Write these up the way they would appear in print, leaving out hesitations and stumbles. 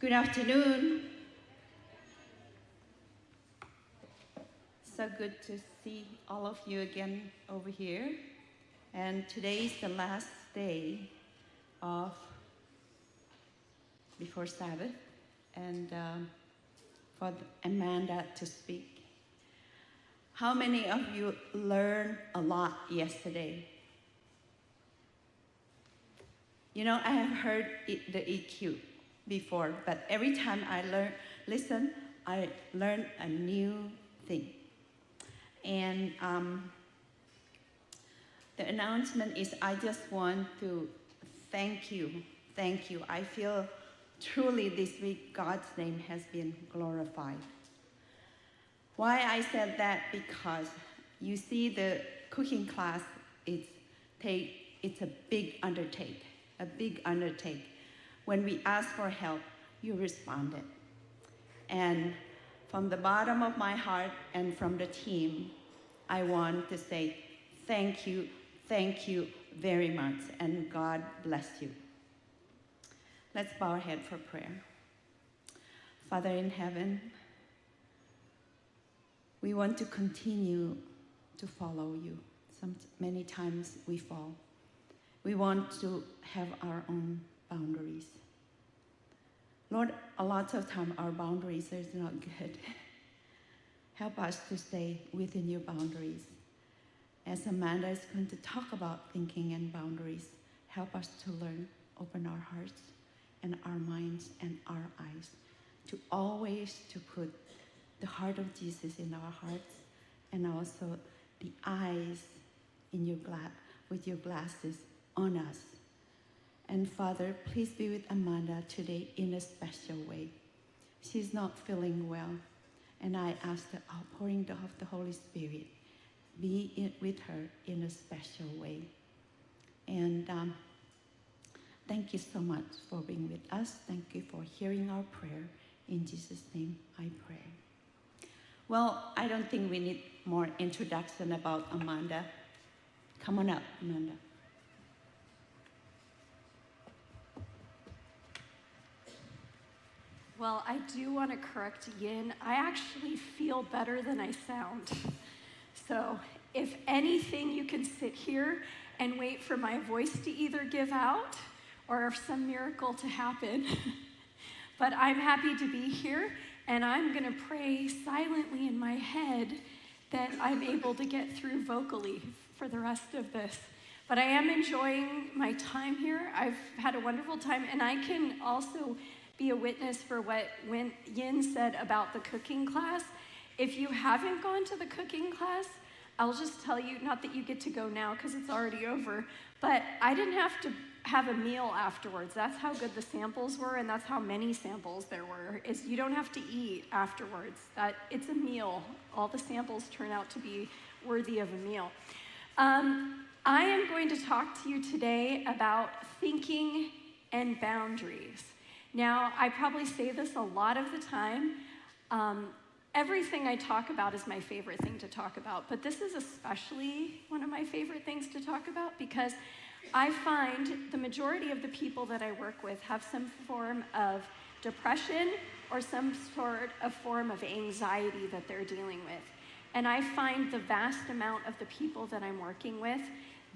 Good afternoon. So good to see all of you again over here. And today is the last day of before Sabbath, and for Amanda to speak. How many of you learned a lot yesterday? You know, I have heard the EQ before, but every time I listen, I learn a new thing. And the announcement is, I just want to thank you. Thank you. I feel truly this week God's name has been glorified. Why I said that? Because you see the cooking class, it's a big undertake. When we asked for help, you responded. And from the bottom of my heart and from the team, I want to say thank you very much, and God bless you. Let's bow our head for prayer. Father in heaven, we want to continue to follow you. Many times we fall. We want to have our own boundaries. Lord, a lot of time our boundaries are not good. Help us to stay within your boundaries. As Amanda is going to talk about thinking and boundaries, help us to learn, open our hearts and our minds and our eyes to always to put the heart of Jesus in our hearts, and also the eyes in with your glasses on us. And Father, please be with Amanda today in a special way. She's not feeling well, and I ask the outpouring of the Holy Spirit be with her in a special way. And thank you so much for being with us. Thank you for hearing our prayer. In Jesus' name I pray. Well, I don't think we need more introduction about Amanda. Come on up, Amanda. Well, I do want to correct Yin. I actually feel better than I sound. So if anything, you can sit here and wait for my voice to either give out or some miracle to happen. But I'm happy to be here, and I'm going to pray silently in my head that I'm able to get through vocally for the rest of this. But I am enjoying my time here. I've had a wonderful time, and I can also be a witness for what Yin said about the cooking class. If you haven't gone to the cooking class, I'll just tell you, not that you get to go now because it's already over, but I didn't have to have a meal afterwards. That's how good the samples were, and that's how many samples there were, is you don't have to eat afterwards. It's a meal. All the samples turn out to be worthy of a meal. I am going to talk to you today about thinking and boundaries. Now, I probably say this a lot of the time. Everything I talk about is my favorite thing to talk about, but this is especially one of my favorite things to talk about because I find the majority of the people that I work with have some form of depression or some sort of form of anxiety that they're dealing with. And I find the vast amount of the people that I'm working with,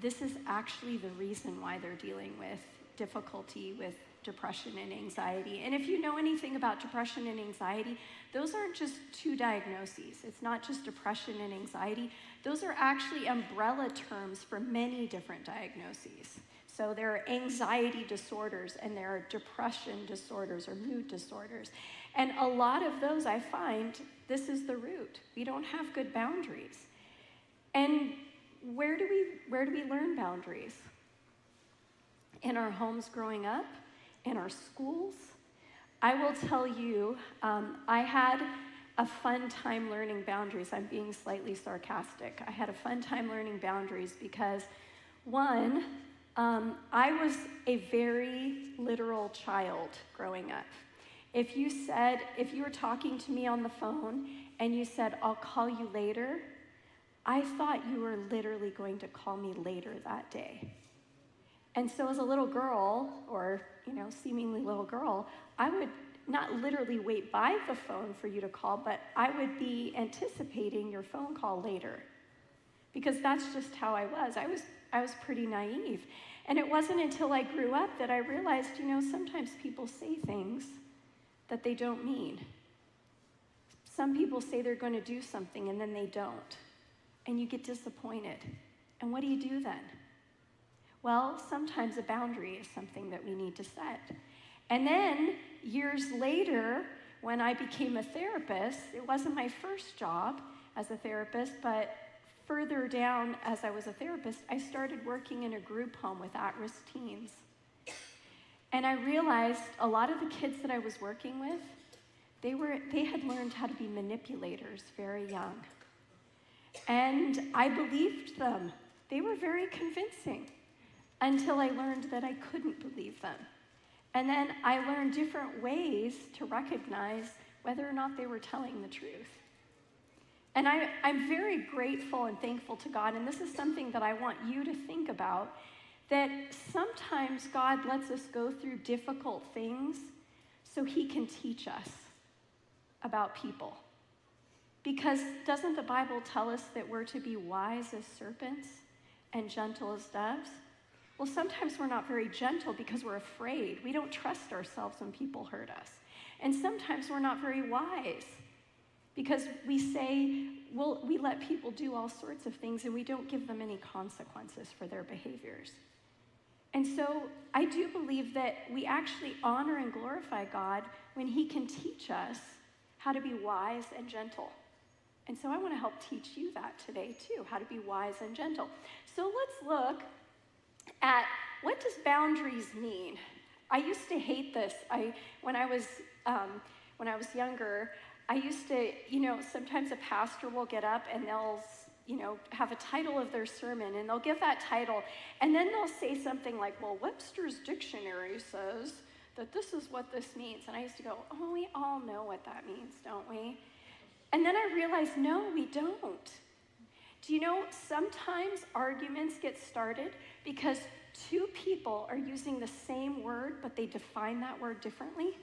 this is actually the reason why they're dealing with difficulty with depression and anxiety. And if you know anything about depression and anxiety, those aren't just two diagnoses. It's not just depression and anxiety. Those are actually umbrella terms for many different diagnoses. So there are anxiety disorders, and there are depression disorders or mood disorders. And a lot of those, I find, this is the root. We don't have good boundaries. And where do we learn boundaries? In our homes growing up, in our schools. I will tell you, I had a fun time learning boundaries. I'm being slightly sarcastic. I had a fun time learning boundaries because, one, I was a very literal child growing up. If you were talking to me on the phone and you said, "I'll call you later," I thought you were literally going to call me later that day. And so as a little girl, or seemingly little girl, not literally wait by the phone for you to call, but I would be anticipating your phone call later, because that's just how I was. I was pretty naive. And it wasn't until I grew up that I realized, sometimes people say things that they don't mean. Some people say they're going to do something and then they don't. And you get disappointed. And what do you do then? Well, sometimes a boundary is something that we need to set. And then years later, when I became a therapist, it wasn't my first job as a therapist, but further down as I was a therapist, I started working in a group home with at-risk teens. And I realized a lot of the kids that I was working with, they had learned how to be manipulators very young. And I believed them. They were very convincing until I learned that I couldn't believe them. And then I learned different ways to recognize whether or not they were telling the truth. And I'm very grateful and thankful to God, and this is something that I want you to think about, that sometimes God lets us go through difficult things so he can teach us about people. Because doesn't the Bible tell us that we're to be wise as serpents and gentle as doves? Well, sometimes we're not very gentle because we're afraid. We don't trust ourselves when people hurt us. And sometimes we're not very wise because we say, well, we let people do all sorts of things and we don't give them any consequences for their behaviors. And so I do believe that we actually honor and glorify God when he can teach us how to be wise and gentle. And so I want to help teach you that today too, how to be wise and gentle. So let's look at, what does boundaries mean? I used to hate this. When I was younger, I used to, sometimes a pastor will get up and they'll, have a title of their sermon, and they'll give that title, and then they'll say something like, well, Webster's dictionary says that this is what this means. And I used to go, oh, we all know what that means, don't we? And then I realized, no, we don't. Do you know, sometimes arguments get started because two people are using the same word, but they define that word differently.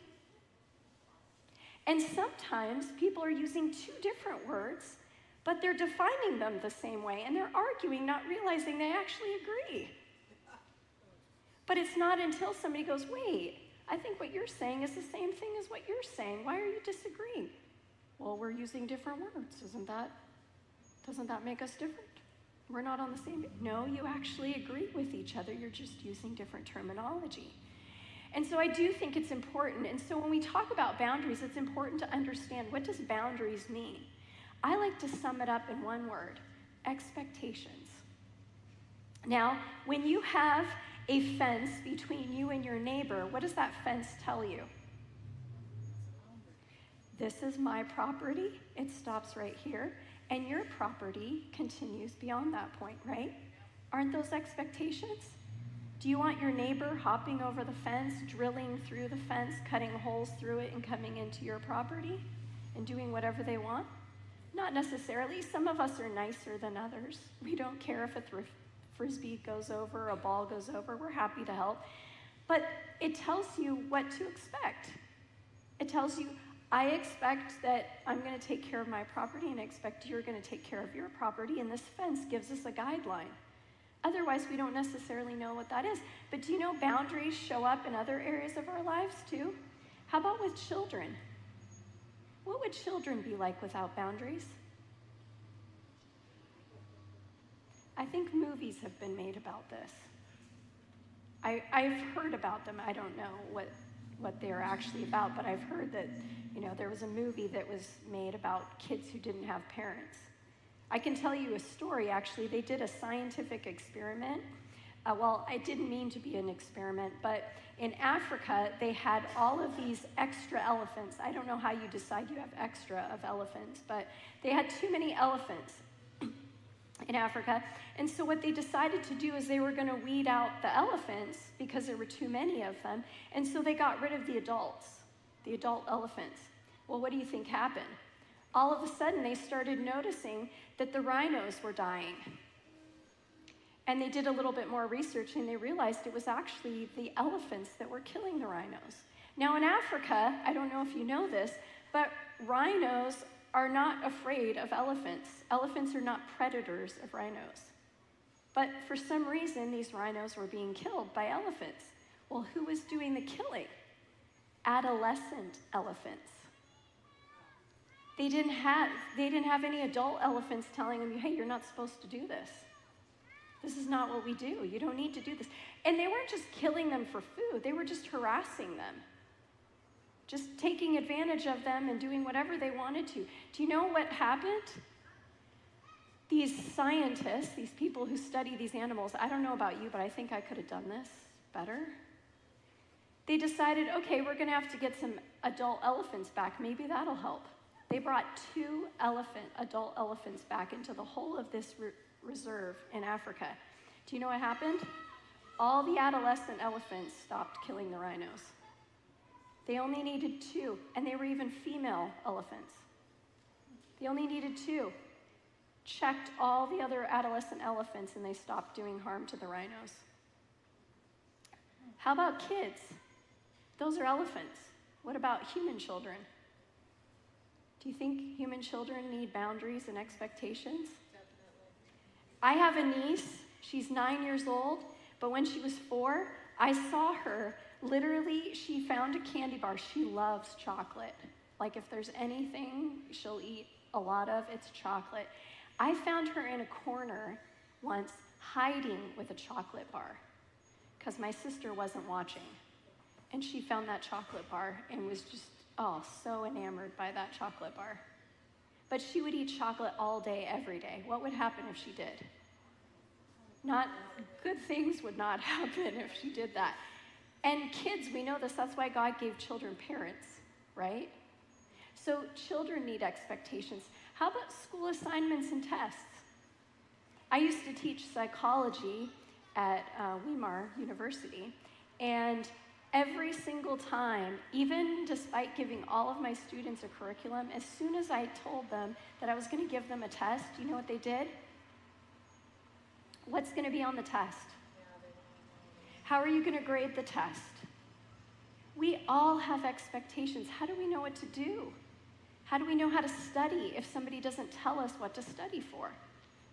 And sometimes people are using two different words, but they're defining them the same way, and they're arguing, not realizing they actually agree. But it's not until somebody goes, wait, I think what you're saying is the same thing as what you're saying. Why are you disagreeing? Well, we're using different words. Doesn't that make us different? We're not on the same. No, you actually agree with each other. You're just using different terminology. And so I do think it's important. And so when we talk about boundaries, it's important to understand, what does boundaries mean? I like to sum it up in one word: expectations. Now, when you have a fence between you and your neighbor, what does that fence tell you? This is my property. It stops right here. And your property continues beyond that point, right? Aren't those expectations? Do you want your neighbor hopping over the fence, drilling through the fence, cutting holes through it, and coming into your property and doing whatever they want? Not necessarily. Some of us are nicer than others. We don't care if a frisbee goes over, a ball goes over. We're happy to help. But it tells you what to expect. It tells you, I expect that I'm going to take care of my property, and I expect you're going to take care of your property, and this fence gives us a guideline. Otherwise, we don't necessarily know what that is. But do you know boundaries show up in other areas of our lives too? How about with children? What would children be like without boundaries? I think movies have been made about this. I've heard about them. I don't know what they're actually about, but I've heard that, there was a movie that was made about kids who didn't have parents. I can tell you a story, actually. They did a scientific experiment. I didn't mean to be an experiment, but in Africa, they had all of these extra elephants. I don't know how you decide you have extra of elephants, but they had too many elephants in Africa. And so what they decided to do is they were going to weed out the elephants because there were too many of them. And so they got rid of the adult elephants. Well, what do you think happened? All of a sudden, they started noticing that the rhinos were dying. And they did a little bit more research, and they realized it was actually the elephants that were killing the rhinos. Now in Africa, I don't know if you know this, but rhinos are not afraid of elephants. Elephants are not predators of rhinos. But for some reason, these rhinos were being killed by elephants. Well, who was doing the killing? Adolescent elephants. They didn't have any adult elephants telling them, hey, you're not supposed to do this. This is not what we do. You don't need to do this. And they weren't just killing them for food. They were just harassing them. Just taking advantage of them and doing whatever they wanted to. Do you know what happened? These scientists, these people who study these animals, I don't know about you, but I think I could have done this better. They decided, okay, we're going to have to get some adult elephants back. Maybe that'll help. They brought 2 adult elephants back into the whole of this reserve in Africa. Do you know what happened? All the adolescent elephants stopped killing the rhinos. They only needed 2, and they were even female elephants. They only needed 2. Checked all the other adolescent elephants, and they stopped doing harm to the rhinos. How about kids? Those are elephants. What about human children? Do you think human children need boundaries and expectations? Definitely. I have a niece. She's 9 years old, but when she was 4, I saw her. Literally, she found a candy bar. She loves chocolate. Like, if there's anything she'll eat a lot of, it's chocolate. I found her in a corner once hiding with a chocolate bar because my sister wasn't watching. And she found that chocolate bar and was just, so enamored by that chocolate bar. But she would eat chocolate all day, every day. What would happen if she did? Good things would not happen if she did that. And kids, we know this, that's why God gave children parents, right? So children need expectations. How about school assignments and tests? I used to teach psychology at Weimar University, and every single time, even despite giving all of my students a curriculum, as soon as I told them that I was going to give them a test, you know what they did? What's going to be on the test? How are you going to grade the test? We all have expectations. How do we know what to do? How do we know how to study if somebody doesn't tell us what to study for?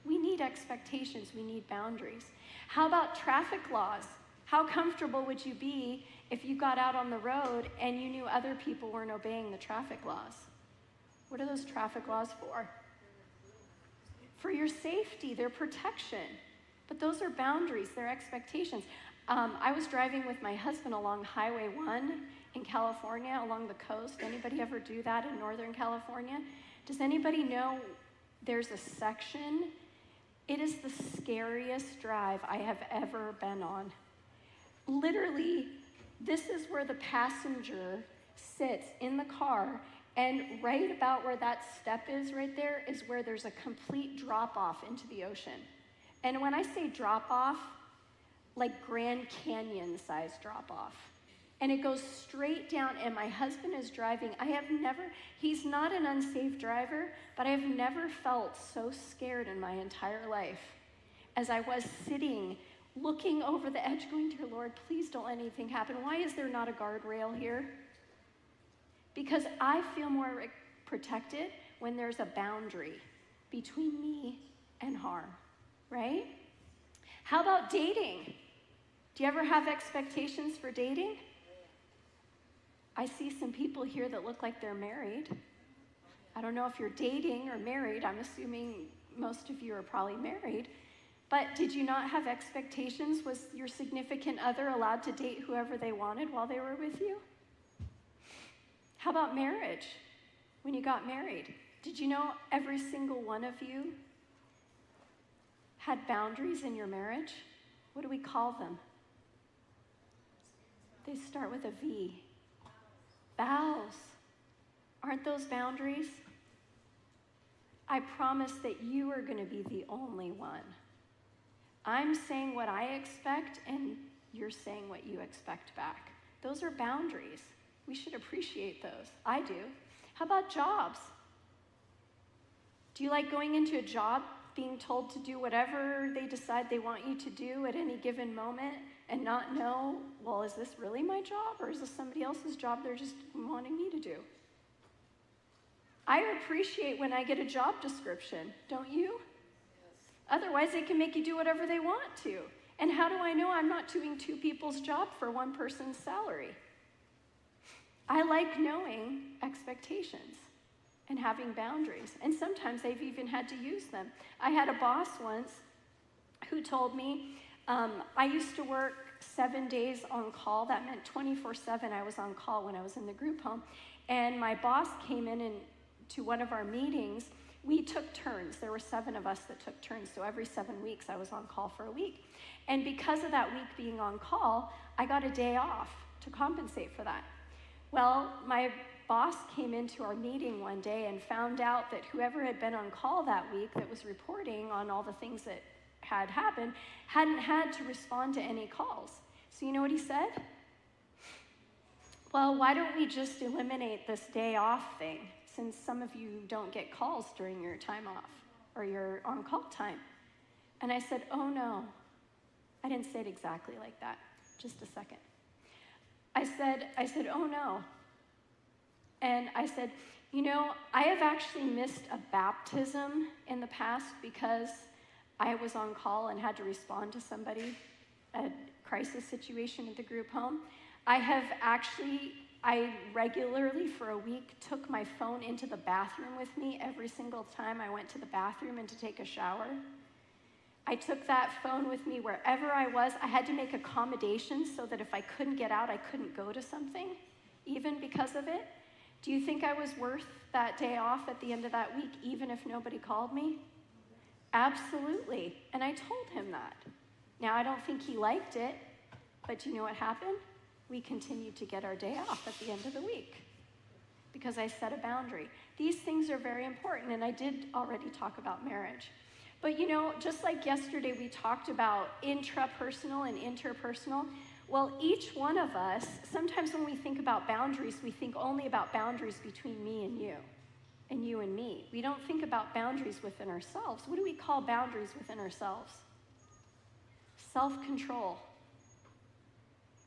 We need expectations. We need boundaries. How about traffic laws? How comfortable would you be if you got out on the road and you knew other people weren't obeying the traffic laws? What are those traffic laws for? For your safety, their protection. But those are boundaries, they're expectations. I was driving with my husband along Highway 1 in California, along the coast. Anybody ever do that in Northern California? Does anybody know there's a section? It is the scariest drive I have ever been on. Literally, this is where the passenger sits in the car, and right about where that step is right there is where there's a complete drop-off into the ocean. And when I say drop-off, like Grand Canyon size drop-off. And it goes straight down, and my husband is driving. He's not an unsafe driver, but I've never felt so scared in my entire life as I was sitting, looking over the edge, going, dear Lord, please don't let anything happen. Why is there not a guardrail here? Because I feel more protected when there's a boundary between me and harm, right? How about dating? Do you ever have expectations for dating? I see some people here that look like they're married. I don't know if you're dating or married. I'm assuming most of you are probably married. But did you not have expectations? Was your significant other allowed to date whoever they wanted while they were with you? How about marriage? When you got married, did you know every single one of you had boundaries in your marriage? What do we call them? They start with a V. Vows. Aren't those boundaries? I promise that you are going to be the only one. I'm saying what I expect, and you're saying what you expect back. Those are boundaries. We should appreciate those. I do. How about jobs? Do you like going into a job being told to do whatever they decide they want you to do at any given moment? and not know, well, is this really my job or is this somebody else's job they're just wanting me to do? I appreciate when I get a job description, don't you? Yes. Otherwise, they can make you do whatever they want to. And how do I know I'm not doing two people's job for one person's salary? I like knowing expectations and having boundaries. And sometimes I've even had to use them. I had a boss once who told me, I used to work 7 days on call. That meant 24/7 I was on call when I was in the group home. And my boss came in and to one of our meetings. We took turns. There were 7 of us that took turns. So every 7 weeks I was on call for a week. And because of that week being on call, I got a day off to compensate for that. Well, my boss came into our meeting one day and found out that whoever had been on call that week that was reporting on all the things that had happened hadn't had to respond to any calls. So you know what he said? Well, why don't we just eliminate this day off thing, since some of you don't get calls during your time off or your on-call time? And I said, oh no. I didn't say it exactly like that. Just a second. I said, oh no. And I said, you know, I have actually missed a baptism in the past because I was on call and had to respond to somebody, a crisis situation at the group home. I regularly for a week took my phone into the bathroom with me every single time I went to the bathroom and to take a shower. I took that phone with me wherever I was. I had to make accommodations so that if I couldn't get out, I couldn't go to something, even because of it. Do you think I was worth that day off at the end of that week, even if nobody called me? Absolutely. And I told him that. Now, I don't think he liked it, but do you know what happened? We continued to get our day off at the end of the week because I set a boundary. These things are very important, and I did already talk about marriage. But you know, just like yesterday we talked about intrapersonal and interpersonal, well, each one of us, sometimes when we think about boundaries, we think only about boundaries between me and you and me. We don't think about boundaries within ourselves. What do we call boundaries within ourselves? Self-control.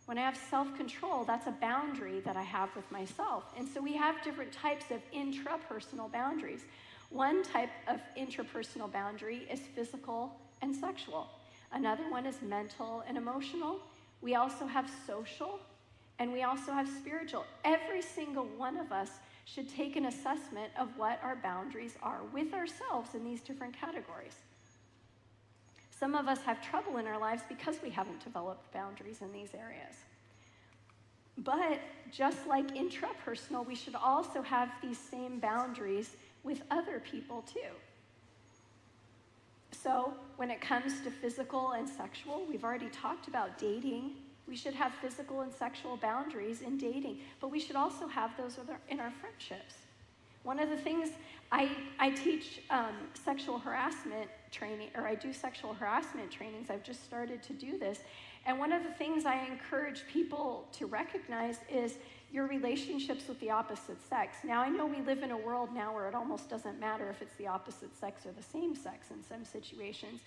When I have self-control, that's a boundary that I have with myself. And so we have different types of intrapersonal boundaries. One type of interpersonal boundary is physical and sexual. Another one is mental and emotional. We also have social, and we also have spiritual. Every single one of us should take an assessment of what our boundaries are with ourselves in these different categories. Some of us have trouble in our lives because we haven't developed boundaries in these areas. But just like intrapersonal, we should also have these same boundaries with other people too. So when it comes to physical and sexual, we've already talked about dating. We should have physical and sexual boundaries in dating, but we should also have those in our friendships. One of the things I teach sexual harassment training, or I do sexual harassment trainings. I've just started to do this. And one of the things I encourage people to recognize is your relationships with the opposite sex. Now, I know we live in a world now where it almost doesn't matter if it's the opposite sex or the same sex in some situations.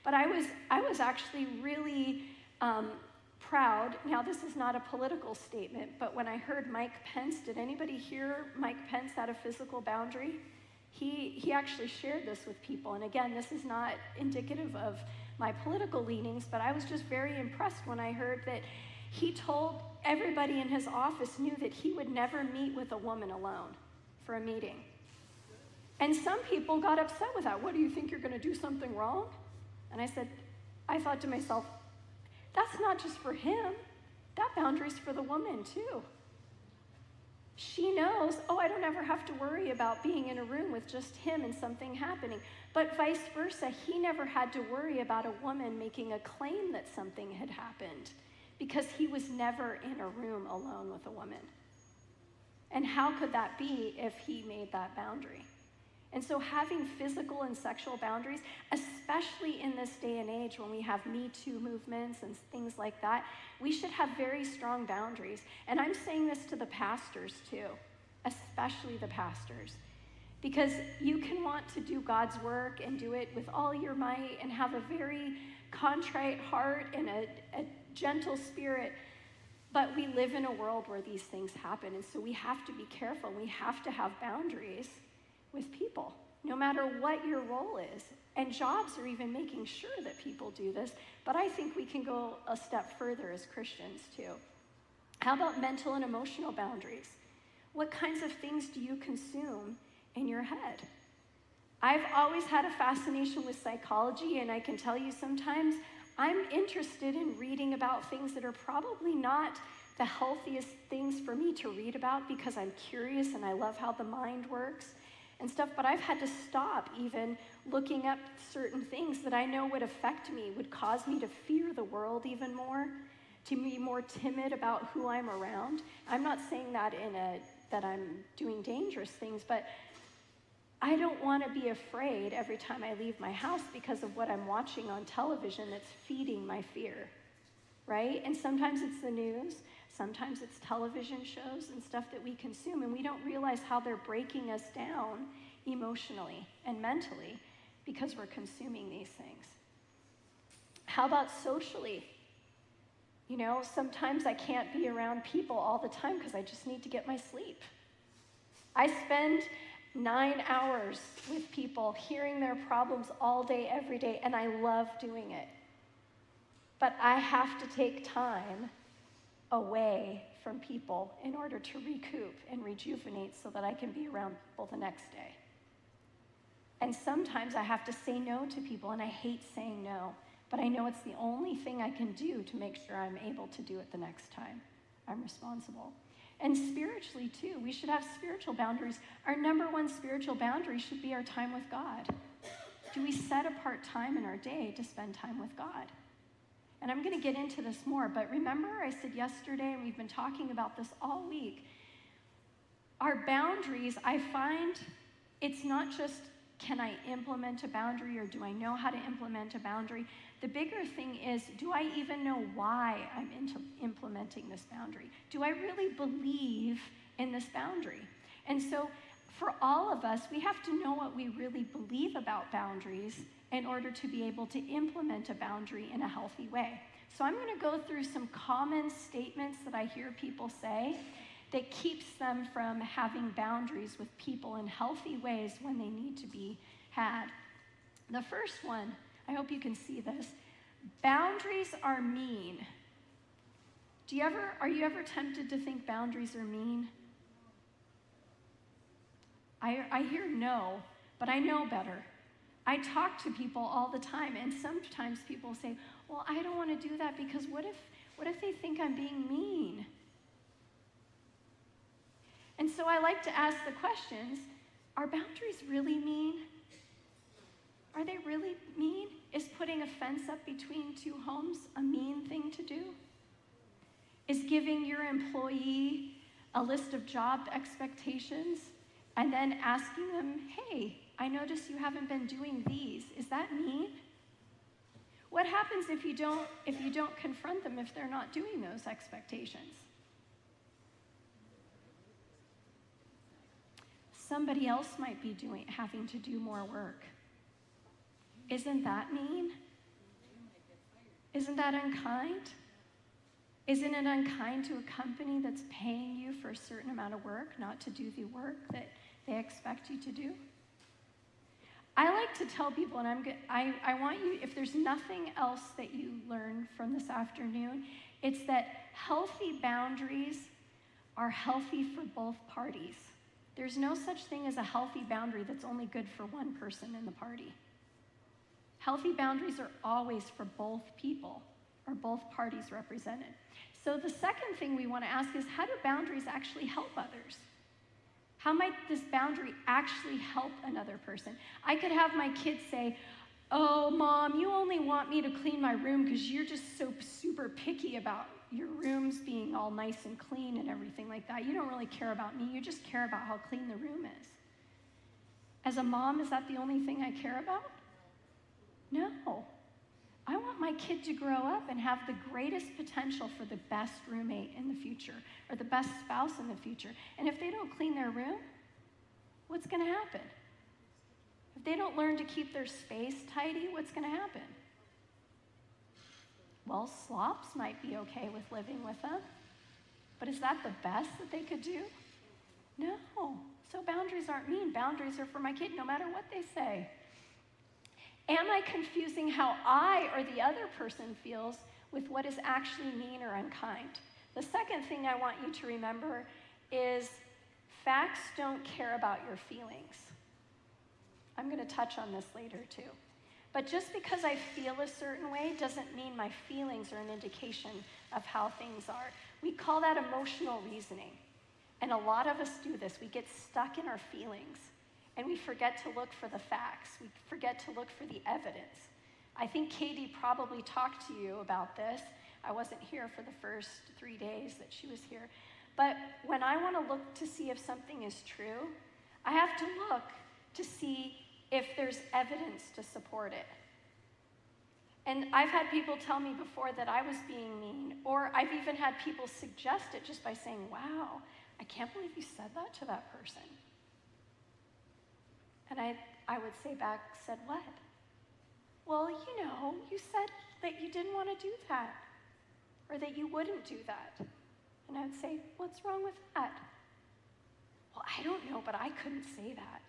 But I was actually really proud. Now, this is not a political statement, but when I heard Mike Pence, did anybody hear Mike Pence had a physical boundary? He actually shared this with people. And again, this is not indicative of my political leanings, but I was just very impressed when I heard that he told everybody in his office knew that he would never meet with a woman alone for a meeting. And some people got upset with that. What, do you think you're going to do something wrong? And I thought to myself, that's not just for him. That boundary's for the woman too. She knows, I don't ever have to worry about being in a room with just him and something happening. But vice versa, he never had to worry about a woman making a claim that something had happened because he was never in a room alone with a woman. And how could that be if he made that boundary? And so having physical and sexual boundaries, especially in this day and age when we have Me Too movements and things like that, we should have very strong boundaries. And I'm saying this to the pastors too, especially the pastors, because you can want to do God's work and do it with all your might and have a very contrite heart and a gentle spirit. But we live in a world where these things happen, and so we have to be careful. We have to have boundaries with people, no matter what your role is. And jobs are even making sure that people do this, but I think we can go a step further as Christians too. How about mental and emotional boundaries? What kinds of things do you consume in your head? I've always had a fascination with psychology, and I can tell you sometimes I'm interested in reading about things that are probably not the healthiest things for me to read about because I'm curious and I love how the mind works and stuff, but I've had to stop even looking up certain things that I know would affect me, would cause me to fear the world even more, to be more timid about who I'm around. I'm not saying that that I'm doing dangerous things, but I don't want to be afraid every time I leave my house because of what I'm watching on television that's feeding my fear, right? And sometimes it's the news, sometimes it's television shows and stuff that we consume, and we don't realize how they're breaking us down emotionally and mentally because we're consuming these things. How about socially? You know, sometimes I can't be around people all the time because I just need to get my sleep. I spend 9 hours with people, hearing their problems all day, every day, and I love doing it. But I have to take time away from people in order to recoup and rejuvenate so that I can be around people the next day. And sometimes I have to say no to people, and I hate saying no, but I know it's the only thing I can do to make sure I'm able to do it the next time I'm responsible. And spiritually, too, we should have spiritual boundaries. Our number one spiritual boundary should be our time with God. Do we set apart time in our day to spend time with God? And I'm going to get into this more, but remember I said yesterday, and we've been talking about this all week, our boundaries, I find it's not just can I implement a boundary or do I know how to implement a boundary? The bigger thing is, do I even know why I'm implementing this boundary? Do I really believe in this boundary? And so for all of us, we have to know what we really believe about boundaries in order to be able to implement a boundary in a healthy way. So I'm going to go through some common statements that I hear people say that keeps them from having boundaries with people in healthy ways when they need to be had. The first one, I hope you can see this. Boundaries are mean. Are you ever tempted to think boundaries are mean? I hear no, but I know better. I talk to people all the time, and sometimes people say, well, I don't want to do that because what if they think I'm being mean? And so I like to ask the questions, are boundaries really mean? Are they really mean? Is putting a fence up between two homes a mean thing to do? Is giving your employee a list of job expectations and then asking them, hey, I notice you haven't been doing these. Is that mean? What happens if you don't confront them if they're not doing those expectations? Somebody else might be having to do more work. Isn't that mean? Isn't that unkind? Isn't it unkind to a company that's paying you for a certain amount of work not to do the work that they expect you to do? I like to tell people, and I want you, if there's nothing else that you learn from this afternoon, it's that healthy boundaries are healthy for both parties. There's no such thing as a healthy boundary that's only good for one person in the party. Healthy boundaries are always for both people or both parties represented. So the second thing we want to ask is, how do boundaries actually help others? How might this boundary actually help another person? I could have my kids say, oh, Mom, you only want me to clean my room because you're just so super picky about your rooms being all nice and clean and everything like that. You don't really care about me. You just care about how clean the room is. As a mom, is that the only thing I care about? No. I want my kid to grow up and have the greatest potential for the best roommate in the future or the best spouse in the future. And if they don't clean their room, what's going to happen? If they don't learn to keep their space tidy, what's going to happen? Well, slops might be okay with living with them, but is that the best that they could do? No. So boundaries aren't mean. Boundaries are for my kid no matter what they say. Am I confusing how I or the other person feels with what is actually mean or unkind? The second thing I want you to remember is facts don't care about your feelings. I'm going to touch on this later too. But just because I feel a certain way doesn't mean my feelings are an indication of how things are. We call that emotional reasoning. And a lot of us do this. We get stuck in our feelings, and we forget to look for the facts. We forget to look for the evidence. I think Katie probably talked to you about this. I wasn't here for the first 3 days that she was here. But when I want to look to see if something is true, I have to look to see if there's evidence to support it. And I've had people tell me before that I was being mean, or I've even had people suggest it just by saying, wow, I can't believe you said that to that person. And I would say back, said what? Well, you said that you didn't want to do that, or that you wouldn't do that. And I would say, what's wrong with that? Well, I don't know, but I couldn't say that.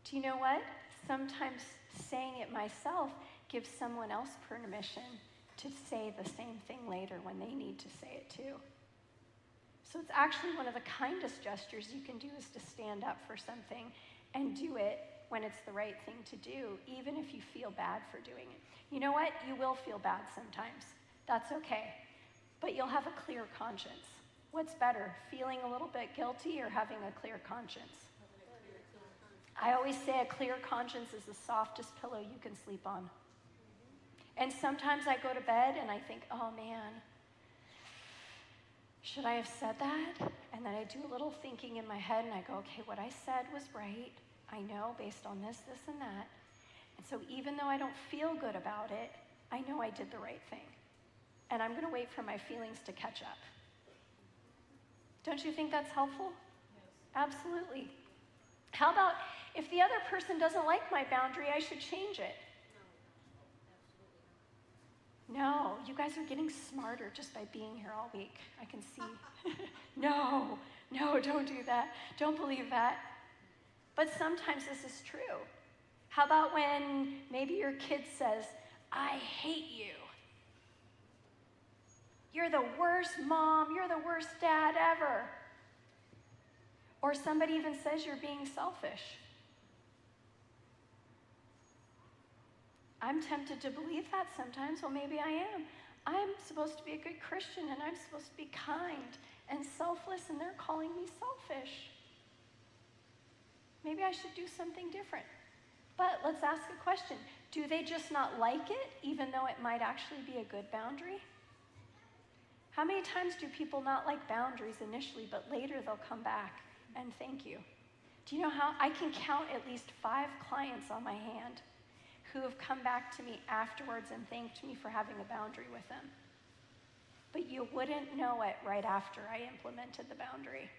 Do you know what? Sometimes saying it myself gives someone else permission to say the same thing later when they need to say it too. So it's actually one of the kindest gestures you can do is to stand up for something and do it when it's the right thing to do, even if you feel bad for doing it. You know what? You will feel bad sometimes. That's okay. But you'll have a clear conscience. What's better, feeling a little bit guilty or having a clear conscience? I always say a clear conscience is the softest pillow you can sleep on. And sometimes I go to bed and I think, oh man, should I have said that? And then I do a little thinking in my head and I go, okay, what I said was right. I know based on this, this, and that. And so even though I don't feel good about it, I know I did the right thing. And I'm going to wait for my feelings to catch up. Don't you think that's helpful? Yes. Absolutely. How about if the other person doesn't like my boundary, I should change it? No, you guys are getting smarter just by being here all week. I can see. No, don't do that. Don't believe that. But sometimes this is true. How about when maybe your kid says, I hate you. You're the worst mom. You're the worst dad ever. Or somebody even says you're being selfish. I'm tempted to believe that sometimes. Well, maybe I am. I'm supposed to be a good Christian, and I'm supposed to be kind and selfless, and they're calling me selfish. Maybe I should do something different. But let's ask a question. Do they just not like it, even though it might actually be a good boundary? How many times do people not like boundaries initially, but later they'll come back and thank you? Do you know how I can count at least 5 clients on my hand who have come back to me afterwards and thanked me for having a boundary with them? But you wouldn't know it right after I implemented the boundary.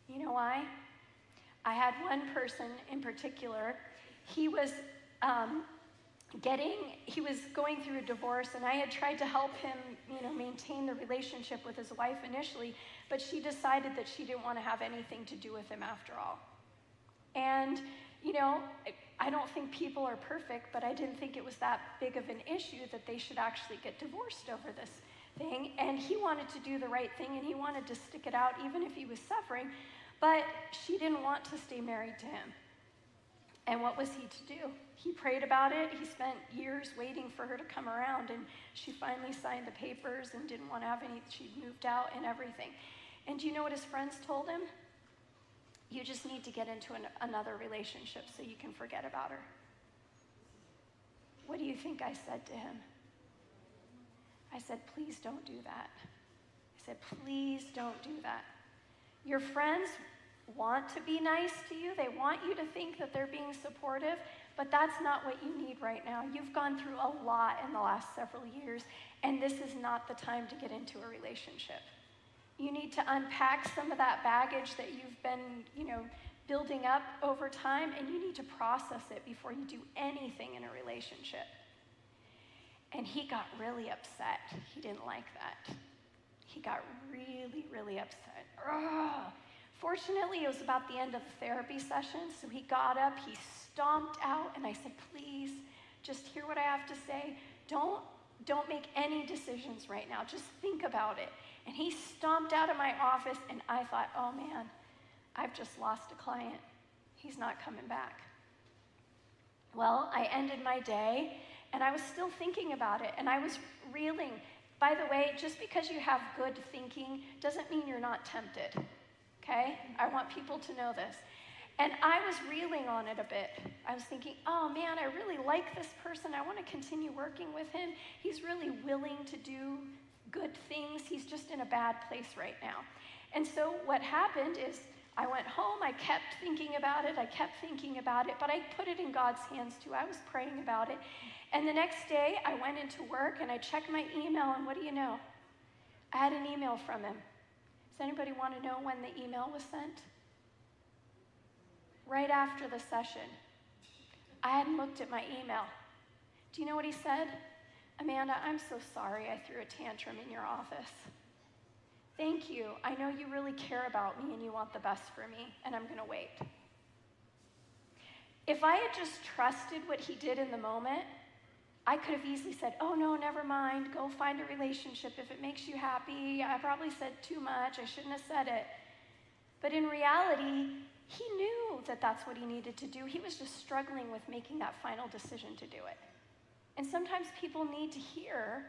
You know why? I had one person in particular, he was going through a divorce, and I had tried to help him, maintain the relationship with his wife initially, but she decided that she didn't want to have anything to do with him after all. And, I don't think people are perfect, but I didn't think it was that big of an issue that they should actually get divorced over this thing. And he wanted to do the right thing, and he wanted to stick it out even if he was suffering, but she didn't want to stay married to him. And what was he to do? He prayed about it. He spent years waiting for her to come around, and she finally signed the papers and didn't want to have any, she moved out and everything. And do you know what his friends told him? You just need to get into another relationship so you can forget about her. What do you think I said to him? I said, please don't do that. I said, please don't do that. Your friends want to be nice to you. They want you to think that they're being supportive, but that's not what you need right now. You've gone through a lot in the last several years, and this is not the time to get into a relationship. You need to unpack some of that baggage that you've been, building up over time, and you need to process it before you do anything in a relationship. And he got really upset. He didn't like that. He got really, really upset. Ugh. Fortunately, it was about the end of the therapy session, so he got up, he stomped out, and I said, please, just hear what I have to say. Don't make any decisions right now. Just think about it. And he stomped out of my office, and I thought, oh man, I've just lost a client. He's not coming back. Well, I ended my day, and I was still thinking about it, and I was reeling. By the way, just because you have good thinking doesn't mean you're not tempted, okay? I want people to know this. And I was reeling on it a bit. I was thinking, oh man, I really like this person. I want to continue working with him. He's really willing to do good things. He's just in a bad place right now. And so what happened is I went home, I kept thinking about it, but I put it in God's hands too. I was praying about it. And the next day, I went into work and I checked my email, and what do you know? I had an email from him. Does anybody want to know when the email was sent? Right after the session. I hadn't looked at my email. Do you know what he said? Amanda, I'm so sorry I threw a tantrum in your office. Thank you. I know you really care about me and you want the best for me, and I'm going to wait. If I had just trusted what he did in the moment, I could have easily said, oh no, never mind, go find a relationship if it makes you happy. I probably said too much, I shouldn't have said it. But in reality, he knew that that's what he needed to do. He was just struggling with making that final decision to do it. And sometimes people need to hear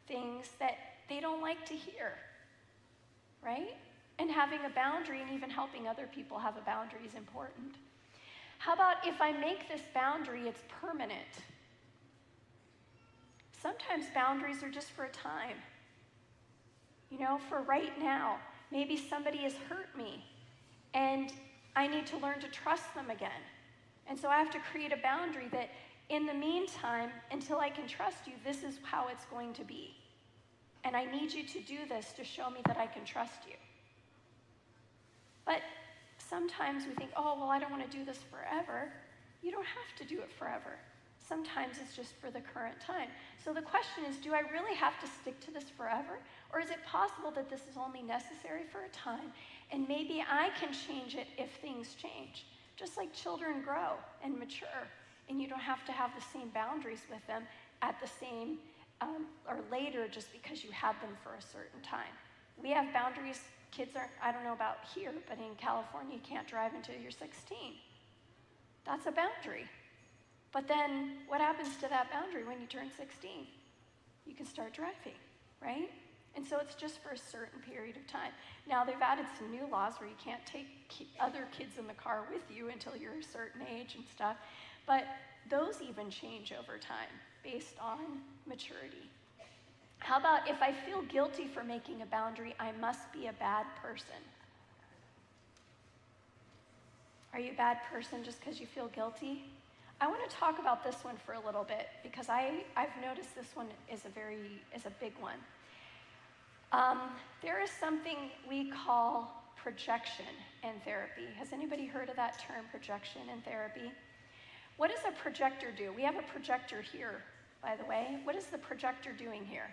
things that they don't like to hear, right? And having a boundary and even helping other people have a boundary is important. How about if I make this boundary, it's permanent? Sometimes boundaries are just for a time. You know, for right now. Maybe somebody has hurt me and I need to learn to trust them again. And so I have to create a boundary that in the meantime, until I can trust you, this is how it's going to be. And I need you to do this to show me that I can trust you. But sometimes we think, oh, well, I don't want to do this forever. You don't have to do it forever. Sometimes it's just for the current time. So the question is, do I really have to stick to this forever? Or is it possible that this is only necessary for a time? And maybe I can change it if things change. Just like children grow and mature. And you don't have to have the same boundaries with them at the same or later just because you had them for a certain time. We have boundaries. Kids are, I don't know about here, but in California, you can't drive until you're 16. That's a boundary. But then what happens to that boundary when you turn 16? You can start driving, right? And so it's just for a certain period of time. Now, they've added some new laws where you can't take other kids in the car with you until you're a certain age and stuff. But those even change over time based on maturity. How about if I feel guilty for making a boundary, I must be a bad person? Are you a bad person just because you feel guilty? I want to talk about this one for a little bit because I've noticed this one is a big one. There is something we call projection in therapy. Has anybody heard of that term, projection in therapy? What does a projector do? We have a projector here, by the way. What is the projector doing here?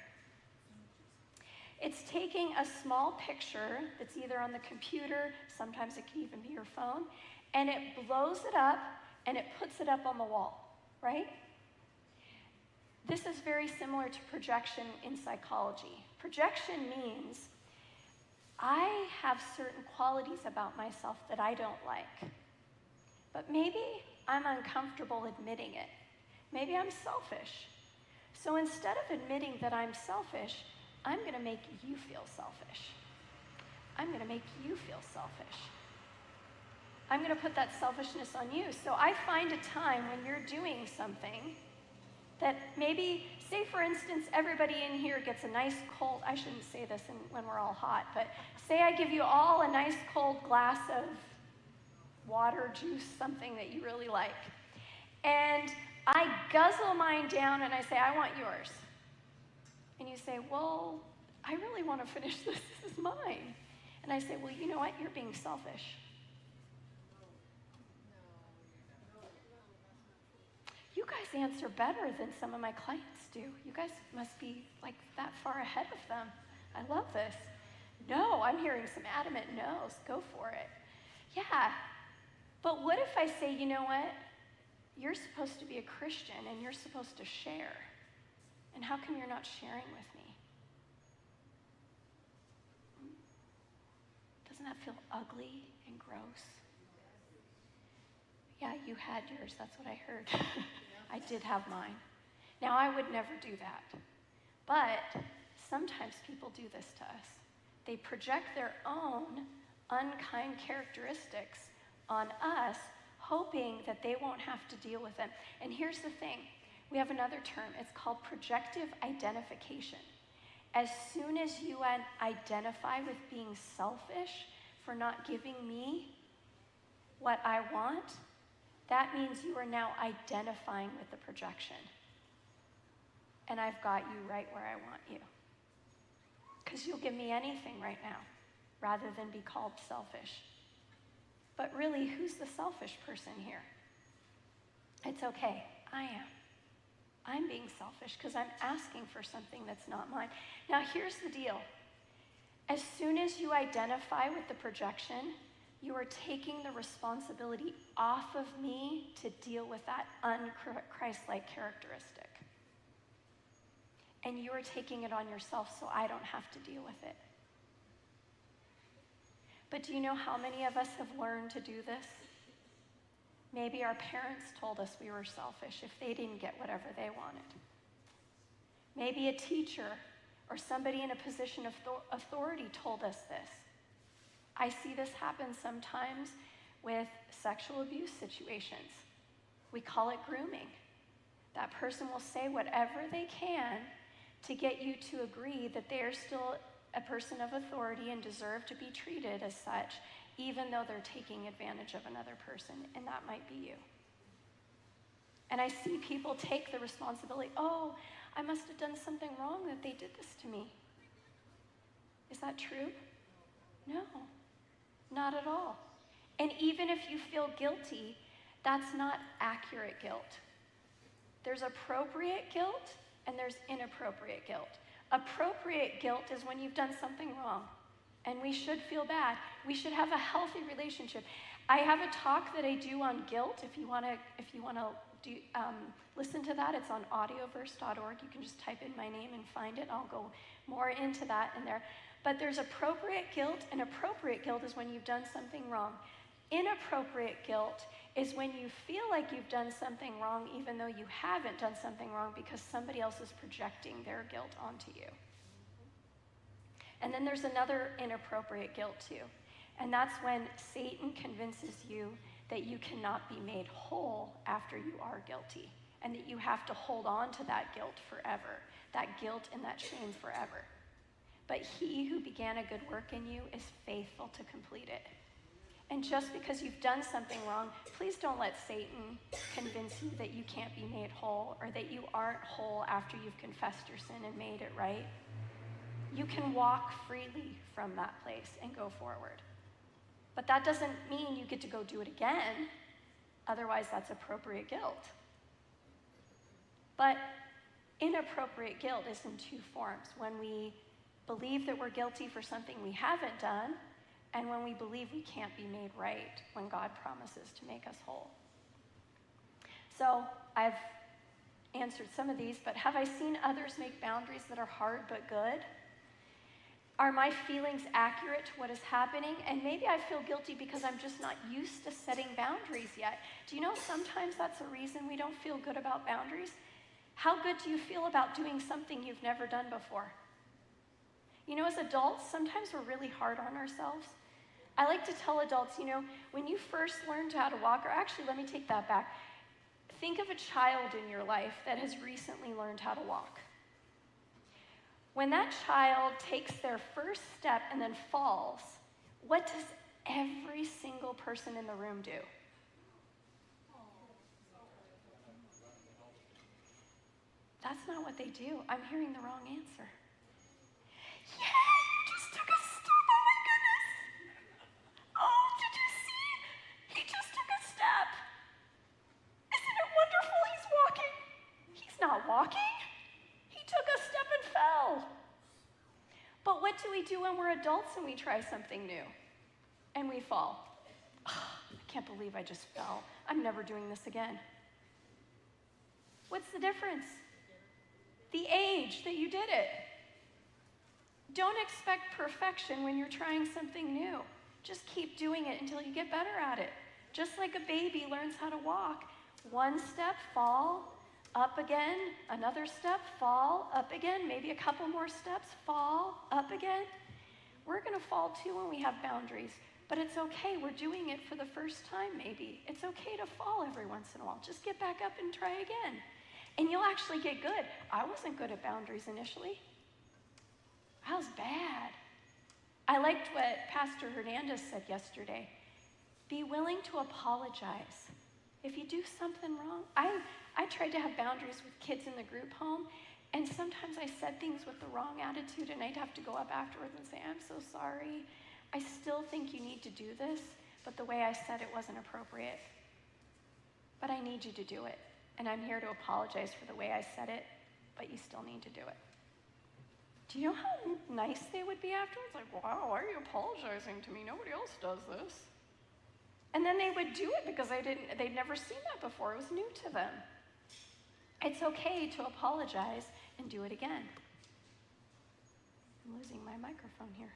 It's taking a small picture that's either on the computer, sometimes it can even be your phone, and it blows it up and it puts it up on the wall, right? This is very similar to projection in psychology. Projection means I have certain qualities about myself that I don't like, but maybe I'm uncomfortable admitting it. Maybe I'm selfish. So instead of admitting that I'm selfish, I'm going to make you feel selfish. I'm going to make you feel selfish. I'm going to put that selfishness on you. So I find a time when you're doing something that maybe, say for instance, everybody in here gets a nice cold, I shouldn't say this when we're all hot, but say I give you all a nice cold glass of water, juice, something that you really like. And I guzzle mine down and I say, I want yours. And you say, well, I really want to finish this. This is mine. And I say, well, you know what? You're being selfish. You guys answer better than some of my clients do. You guys must be like that far ahead of them. I love this. No, I'm hearing some adamant no's. Go for it. Yeah, but what if I say, you know what? You're supposed to be a Christian and you're supposed to share. And how come you're not sharing with me? Doesn't that feel ugly and gross? Yeah, you had yours. That's what I heard. I did have mine. Now, I would never do that. But sometimes people do this to us. They project their own unkind characteristics on us, hoping that they won't have to deal with them. And here's the thing. We have another term. It's called projective identification. As soon as you identify with being selfish for not giving me what I want, that means you are now identifying with the projection. And I've got you right where I want you. Because you'll give me anything right now, rather than be called selfish. But really, who's the selfish person here? It's okay, I am. I'm being selfish because I'm asking for something that's not mine. Now, here's the deal. As soon as you identify with the projection, you are taking the responsibility off of me to deal with that un-Christ-like characteristic. And you are taking it on yourself so I don't have to deal with it. But do you know how many of us have learned to do this? Maybe our parents told us we were selfish if they didn't get whatever they wanted. Maybe a teacher or somebody in a position of authority told us this. I see this happen sometimes with sexual abuse situations. We call it grooming. That person will say whatever they can to get you to agree that they are still a person of authority and deserve to be treated as such, even though they're taking advantage of another person, and that might be you. And I see people take the responsibility, oh, I must have done something wrong that they did this to me. Is that true? No, not at all. And even if you feel guilty, that's not accurate guilt. There's appropriate guilt and there's inappropriate guilt. Appropriate guilt is when you've done something wrong, and we should feel bad. We should have a healthy relationship. I have a talk that I do on guilt. If you want to listen to that, it's on audioverse.org. You can just type in my name and find it. I'll go more into that in there. But there's appropriate guilt, and appropriate guilt is when you've done something wrong. Inappropriate guilt is when you feel like you've done something wrong even though you haven't done something wrong because somebody else is projecting their guilt onto you. And then there's another inappropriate guilt too. And that's when Satan convinces you that you cannot be made whole after you are guilty, and that you have to hold on to that guilt forever, that guilt and that shame forever. But he who began a good work in you is faithful to complete it. And just because you've done something wrong, please don't let Satan convince you that you can't be made whole or that you aren't whole after you've confessed your sin and made it right. You can walk freely from that place and go forward. But that doesn't mean you get to go do it again. Otherwise, that's appropriate guilt. But inappropriate guilt is in two forms. When we believe that we're guilty for something we haven't done, and when we believe we can't be made right when God promises to make us whole. So I've answered some of these, but have I seen others make boundaries that are hard but good? Are my feelings accurate to what is happening? And maybe I feel guilty because I'm just not used to setting boundaries yet. Do you know sometimes that's a reason we don't feel good about boundaries? How good do you feel about doing something you've never done before? You know, as adults, sometimes we're really hard on ourselves. I like to tell adults, you know, when you first learned how to walk, or actually, let me take that back. Think of a child in your life that has recently learned how to walk. When that child takes their first step and then falls, what does every single person in the room do? That's not what they do. I'm hearing the wrong answer. Yeah, you just took a step. Oh my goodness. Oh, did you see? He just took a step. Isn't it wonderful he's walking? walking? He took a step and fell. But what do we do when we're adults and we try something new and we fall? Oh, I can't believe I just fell. I'm never doing this again. What's the difference? The age that you did it. Don't expect perfection when you're trying something new. Just keep doing it until you get better at it. Just like a baby learns how to walk. One step, fall, up again, another step, fall, up again, maybe a couple more steps, fall, up again. We're going to fall too when we have boundaries, but it's okay. We're doing it for the first time maybe. It's okay to fall every once in a while. Just get back up and try again. And you'll actually get good. I wasn't good at boundaries initially. I was bad. I liked what Pastor Hernandez said yesterday. Be willing to apologize. If you do something wrong, I tried to have boundaries with kids in the group home, and sometimes I said things with the wrong attitude, and I'd have to go up afterwards and say, I'm so sorry. I still think you need to do this, but the way I said it wasn't appropriate. But I need you to do it, and I'm here to apologize for the way I said it, but you still need to do it. Do you know how nice they would be afterwards? Like, wow, why are you apologizing to me? Nobody else does this. And then they would do it because they'd never seen that before. It was new to them. It's okay to apologize and do it again. I'm losing my microphone here.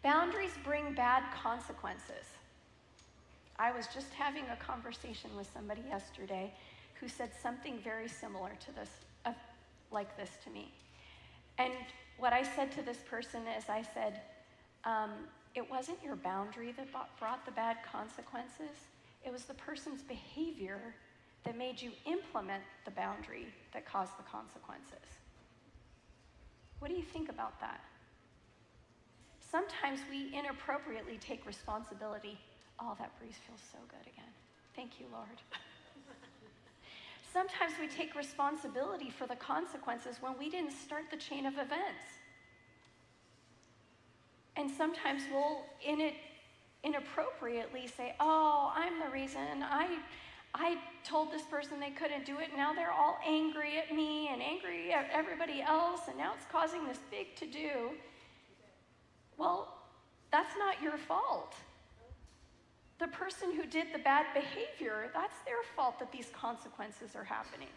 Boundaries bring bad consequences. I was just having a conversation with somebody yesterday who said something very similar to this, like this to me. And what I said to this person is, I said, it wasn't your boundary that brought the bad consequences. It was the person's behavior that made you implement the boundary that caused the consequences. What do you think about that? Sometimes we inappropriately take responsibility. Oh, that breeze feels so good again. Thank you, Lord. Sometimes we take responsibility for the consequences when we didn't start the chain of events. And sometimes we'll inappropriately say, oh, I'm the reason. I told this person they couldn't do it. Now they're all angry at me and angry at everybody else, and now it's causing this big to-do. Well, that's not your fault. The person who did the bad behavior, that's their fault that these consequences are happening,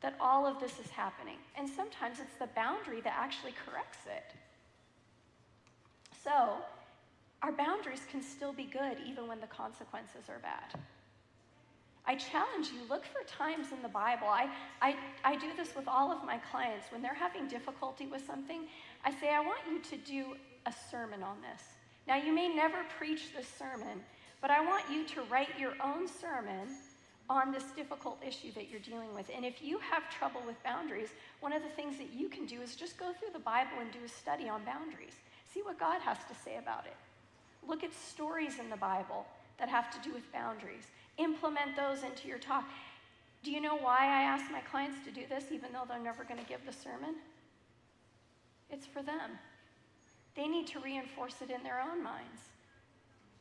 that all of this is happening. And sometimes it's the boundary that actually corrects it. So, our boundaries can still be good even when the consequences are bad. I challenge you, look for times in the Bible. I do this with all of my clients. When they're having difficulty with something, I say, I want you to do a sermon on this. Now, you may never preach this sermon, but I want you to write your own sermon on this difficult issue that you're dealing with. And if you have trouble with boundaries, one of the things that you can do is just go through the Bible and do a study on boundaries. See what God has to say about it. Look at stories in the Bible that have to do with boundaries. Implement those into your talk. Do you know why I ask my clients to do this, even though they're never going to give the sermon? It's for them. They need to reinforce it in their own minds.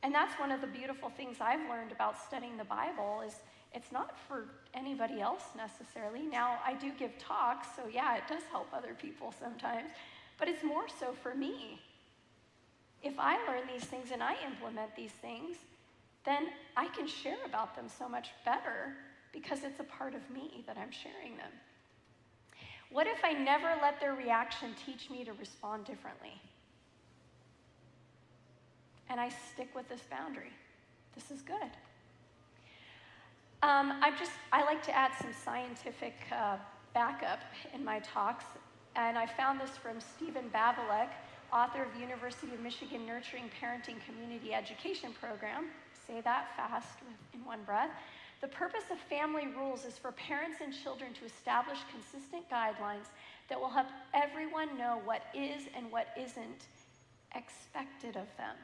And that's one of the beautiful things I've learned about studying the Bible is it's not for anybody else necessarily. Now, I do give talks, so yeah, it does help other people sometimes, but it's more so for me. If I learn these things and I implement these things, then I can share about them so much better because it's a part of me that I'm sharing them. What if I never let their reaction teach me to respond differently? And I stick with this boundary. This is good. I like to add some scientific backup in my talks, and I found this from Stephen Bavelek, author of the University of Michigan Nurturing Parenting Community Education Program. Say that fast in one breath. The purpose of family rules is for parents and children to establish consistent guidelines that will help everyone know what is and what isn't expected of them.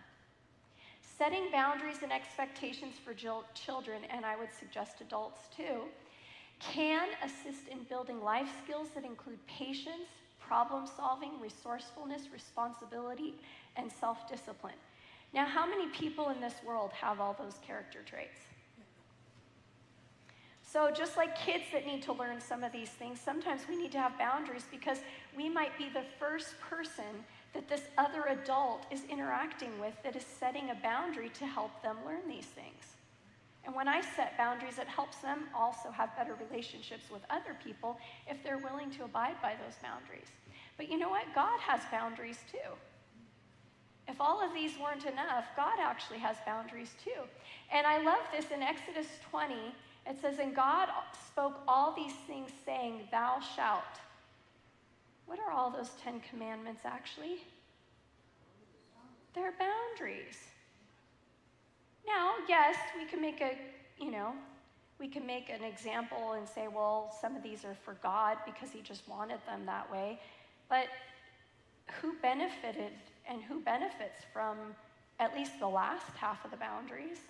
Setting boundaries and expectations for children, and I would suggest adults too, can assist in building life skills that include patience, problem solving, resourcefulness, responsibility, and self-discipline. Now, how many people in this world have all those character traits? So just like kids that need to learn some of these things, sometimes we need to have boundaries because we might be the first person that this other adult is interacting with that is setting a boundary to help them learn these things. And when I set boundaries, it helps them also have better relationships with other people if they're willing to abide by those boundaries. But you know what? God has boundaries too. If all of these weren't enough, God actually has boundaries too. And I love this in Exodus 20. It says, and God spoke all these things saying, thou shalt. What are all those 10 commandments actually? They're boundaries. Now, yes, we can make an example and say, well, some of these are for God because he just wanted them that way. But who benefited and who benefits from at least the last half of the boundaries?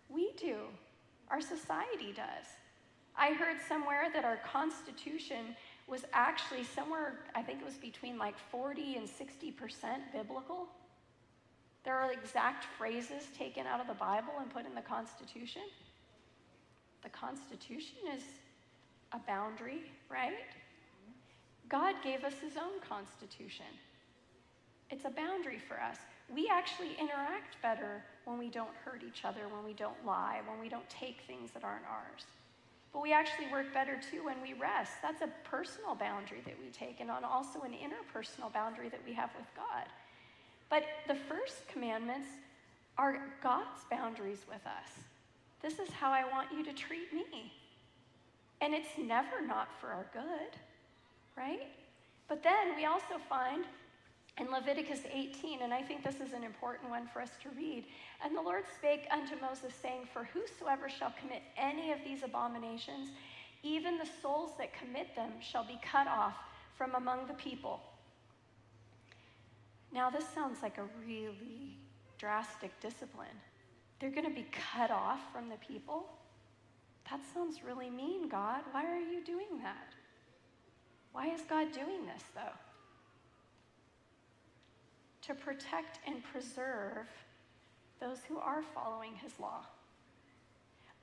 We do. Our society does. I heard somewhere that our Constitution was actually somewhere, I think it was between like 40 and 60% biblical. There are exact phrases taken out of the Bible and put in the Constitution. The Constitution is a boundary, right? God gave us his own Constitution. It's a boundary for us. We actually interact better when we don't hurt each other, when we don't lie, when we don't take things that aren't ours. But we actually work better too when we rest. That's a personal boundary that we take, and also an interpersonal boundary that we have with God. But the first commandments are God's boundaries with us. This is how I want you to treat me. And it's never not for our good, right? But then we also find in Leviticus 18, and I think this is an important one for us to read, and the Lord spake unto Moses, saying, for whosoever shall commit any of these abominations, even the souls that commit them shall be cut off from among the people. Now, this sounds like a really drastic discipline. They're going to be cut off from the people? That sounds really mean, God. Why are you doing that? Why is God doing this, though? To protect and preserve those who are following his law.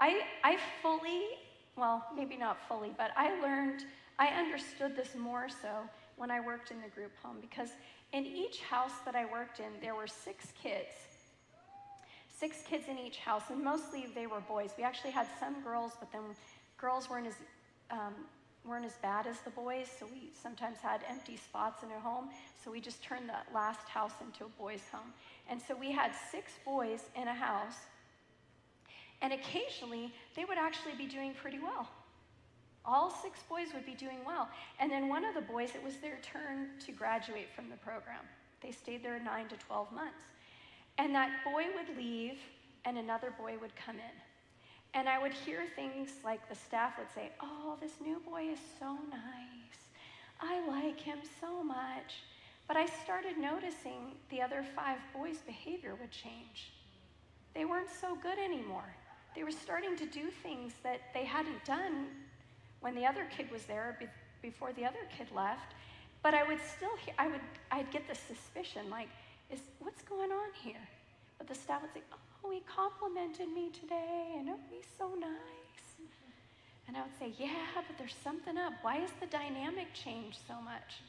I fully, well, maybe not fully, but I understood this more so when I worked in the group home, because in each house that I worked in, there were 6 kids. 6 kids in each house, and mostly they were boys. We actually had some girls, but then girls weren't as bad as the boys, so we sometimes had empty spots in our home, so we just turned that last house into a boys' home. And so we had 6 boys in a house, and occasionally they would actually be doing pretty well. All 6 boys would be doing well. And then one of the boys, it was their turn to graduate from the program. They stayed there 9 to 12 months. And that boy would leave, and another boy would come in. And I would hear things like the staff would say, oh, this new boy is so nice. I like him so much. But I started noticing the other 5 boys' behavior would change. They weren't so good anymore. They were starting to do things that they hadn't done when the other kid was there, before the other kid left. But I would still hear, I'd get this suspicion, like, what's going on here? But the staff would say, oh, he complimented me today, and oh, he's so nice. And I would say, yeah, but there's something up. Why has the dynamic changed so much?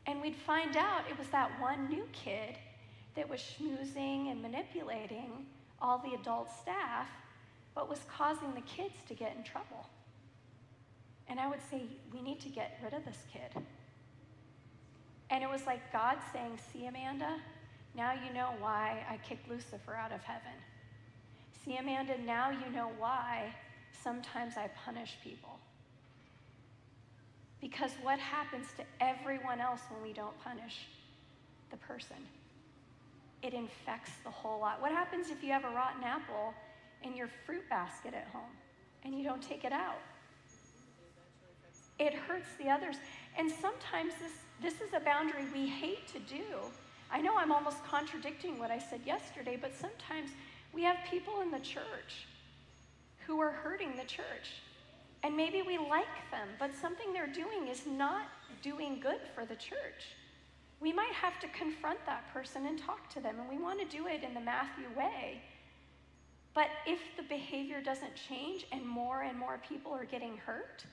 And we'd find out it was that one new kid that was schmoozing and manipulating all the adult staff, but was causing the kids to get in trouble. And I would say, we need to get rid of this kid. And it was like God saying, see, Amanda, now you know why I kicked Lucifer out of heaven. See, Amanda, now you know why sometimes I punish people. Because what happens to everyone else when we don't punish the person? It infects the whole lot. What happens if you have a rotten apple in your fruit basket at home and you don't take it out? It hurts the others. And sometimes this is a boundary we hate to do. I know I'm almost contradicting what I said yesterday, but sometimes we have people in the church who are hurting the church. And maybe we like them, but something they're doing is not doing good for the church. We might have to confront that person and talk to them, and we want to do it in the Matthew way. But if the behavior doesn't change and more people are getting hurt,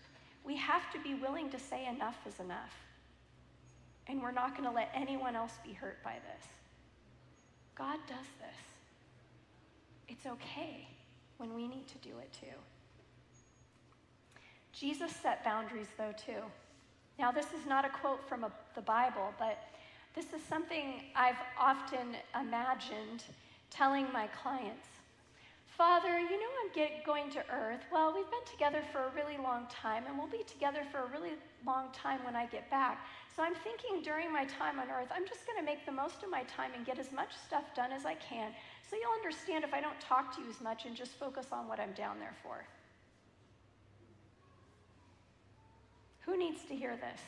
we have to be willing to say enough is enough. And we're not going to let anyone else be hurt by this. God does this. It's okay when we need to do it too. Jesus set boundaries though too. Now this is not a quote from the Bible, but this is something I've often imagined telling my clients. Father, you know I'm going to earth. Well, we've been together for a really long time, and we'll be together for a really long time when I get back. So I'm thinking during my time on earth, I'm just going to make the most of my time and get as much stuff done as I can, so you'll understand if I don't talk to you as much and just focus on what I'm down there for. Who needs to hear this?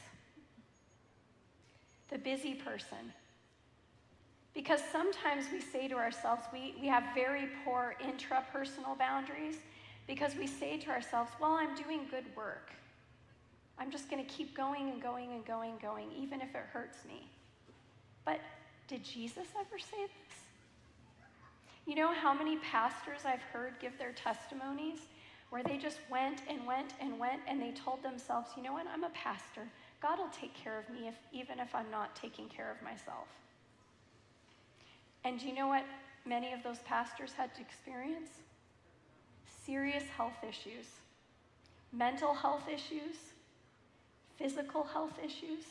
The busy person. Because sometimes we say to ourselves, we have very poor intrapersonal boundaries because we say to ourselves, well, I'm doing good work. I'm just going to keep going and going and going and going, even if it hurts me. But did Jesus ever say this? You know how many pastors I've heard give their testimonies where they just went and went and went and they told themselves, you know what, I'm a pastor. God will take care of me even if I'm not taking care of myself. And do you know what many of those pastors had to experience? Serious health issues, mental health issues, physical health issues,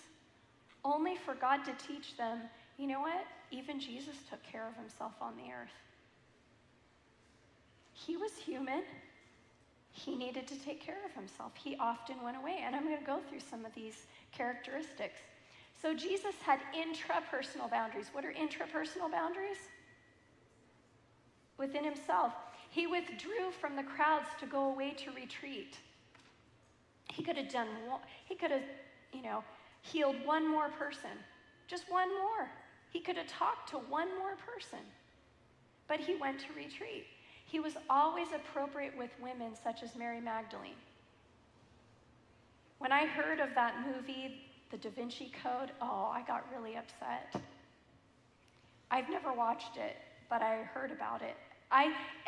only for God to teach them, you know what? Even Jesus took care of himself on the earth. He was human. He needed to take care of himself. He often went away. And I'm going to go through some of these characteristics. So Jesus had intrapersonal boundaries. What are intrapersonal boundaries? Within himself. He withdrew from the crowds to go away to retreat. He could have healed one more person. Just one more. He could have talked to one more person. But he went to retreat. He was always appropriate with women such as Mary Magdalene. When I heard of that movie, The Da Vinci Code, I got really upset. I've never watched it, but I heard about it.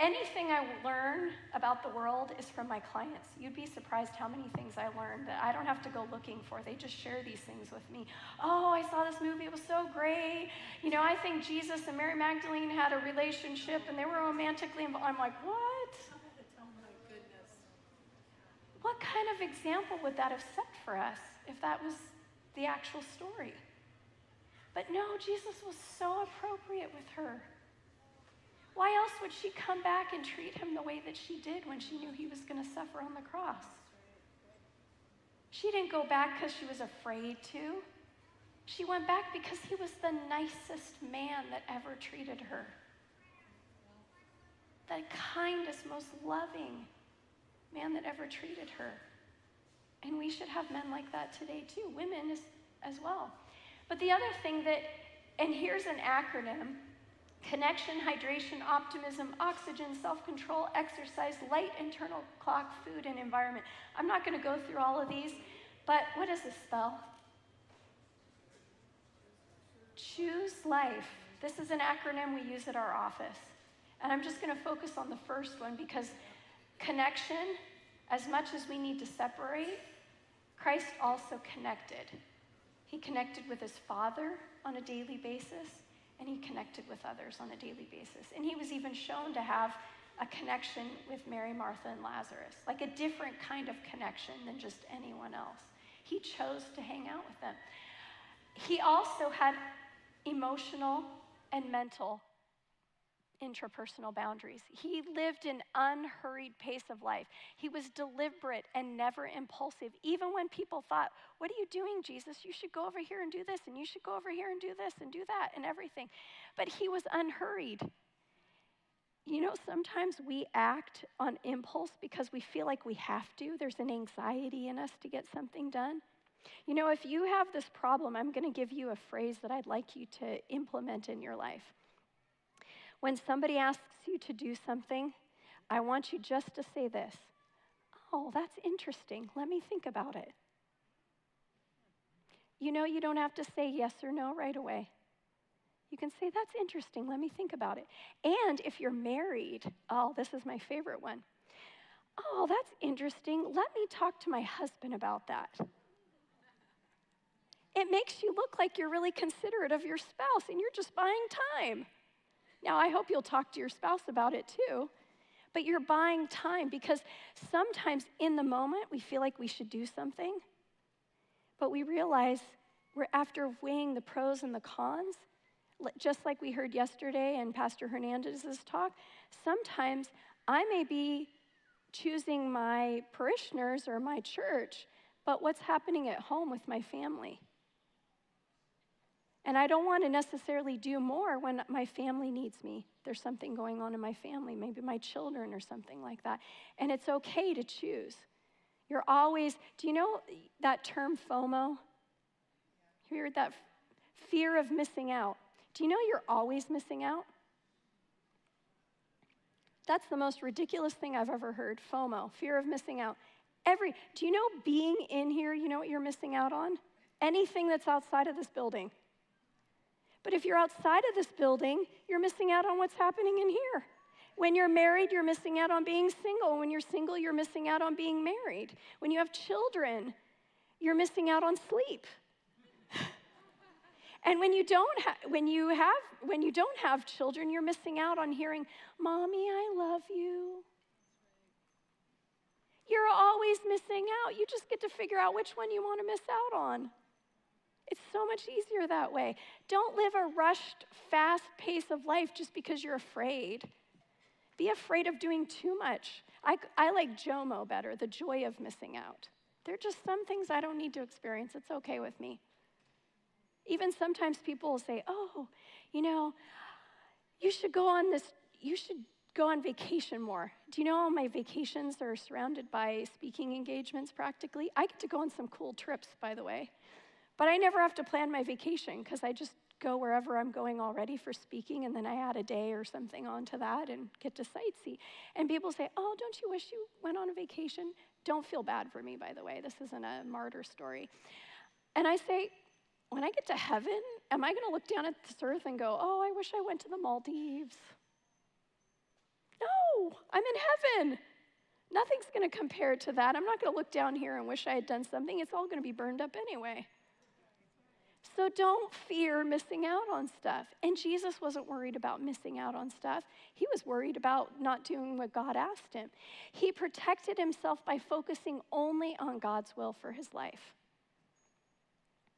Anything I learn about the world is from my clients. You'd be surprised how many things I learned that I don't have to go looking for. They just share these things with me. I saw this movie. It was so great. I think Jesus and Mary Magdalene had a relationship and they were romantically involved. I'm like, what? Oh my goodness. What kind of example would that have set for us if that was the actual story? But no, Jesus was so appropriate with her. Why else would she come back and treat him the way that she did when she knew he was going to suffer on the cross? She didn't go back because she was afraid to. She went back because he was the nicest man that ever treated her. The kindest, most loving man that ever treated her. And we should have men like that today too, women as well. But the other thing and here's an acronym: connection, hydration, optimism, oxygen, self-control, exercise, light, internal clock, food, and environment. I'm not going to go through all of these, but what does this spell? Choose life. This is an acronym we use at our office. And I'm just going to focus on the first one because connection, as much as we need to separate, Christ also connected. He connected with his Father on a daily basis, and he connected with others on a daily basis. And he was even shown to have a connection with Mary, Martha, and Lazarus, like a different kind of connection than just anyone else. He chose to hang out with them. He also had emotional and mental intrapersonal boundaries. He lived an unhurried pace of life. He was deliberate and never impulsive. Even when people thought, what are you doing, Jesus? You should go over here and do this, and you should go over here and do this and do that and everything. But he was unhurried. Sometimes we act on impulse because we feel like we have to. There's an anxiety in us to get something done. If you have this problem, I'm going to give you a phrase that I'd like you to implement in your life. When somebody asks you to do something, I want you just to say this: oh, that's interesting. Let me think about it. You don't have to say yes or no right away. You can say, that's interesting, let me think about it. And if you're married, oh, this is my favorite one. Oh, that's interesting, let me talk to my husband about that. It makes you look like you're really considerate of your spouse and you're just buying time. Now, I hope you'll talk to your spouse about it too, but you're buying time because sometimes in the moment we feel like we should do something, but we realize we're after weighing the pros and the cons, just like we heard yesterday in Pastor Hernandez's talk, sometimes I may be choosing my parishioners or my church, but what's happening at home with my family? And I don't want to necessarily do more when my family needs me. There's something going on in my family, maybe my children or something like that. And it's okay to choose. You're always, do you know that term FOMO? Have you heard that? Fear of missing out. Do you know you're always missing out? That's the most ridiculous thing I've ever heard, FOMO, fear of missing out. Do you know being in here, you know what you're missing out on? Anything that's outside of this building. But if you're outside of this building, you're missing out on what's happening in here. When you're married, you're missing out on being single. When you're single, you're missing out on being married. When you have children, you're missing out on sleep. And when you don't have children, you're missing out on hearing, "Mommy, I love you." You're always missing out. You just get to figure out which one you want to miss out on. It's so much easier that way. Don't live a rushed, fast pace of life just because you're afraid. Be afraid of doing too much. I like JOMO better, the joy of missing out. There are just some things I don't need to experience. It's okay with me. Even sometimes people will say, "Oh, you should go on vacation more." Do you know all my vacations are surrounded by speaking engagements practically? I get to go on some cool trips, by the way. But I never have to plan my vacation because I just go wherever I'm going already for speaking, and then I add a day or something onto that and get to sightsee. And people say, "Oh, don't you wish you went on a vacation?" Don't feel bad for me, by the way. This isn't a martyr story. And I say, when I get to heaven, am I going to look down at this earth and go, "Oh, I wish I went to the Maldives"? No, I'm in heaven. Nothing's going to compare to that. I'm not going to look down here and wish I had done something. It's all going to be burned up anyway. So don't fear missing out on stuff. And Jesus wasn't worried about missing out on stuff. He was worried about not doing what God asked him. He protected himself by focusing only on God's will for his life.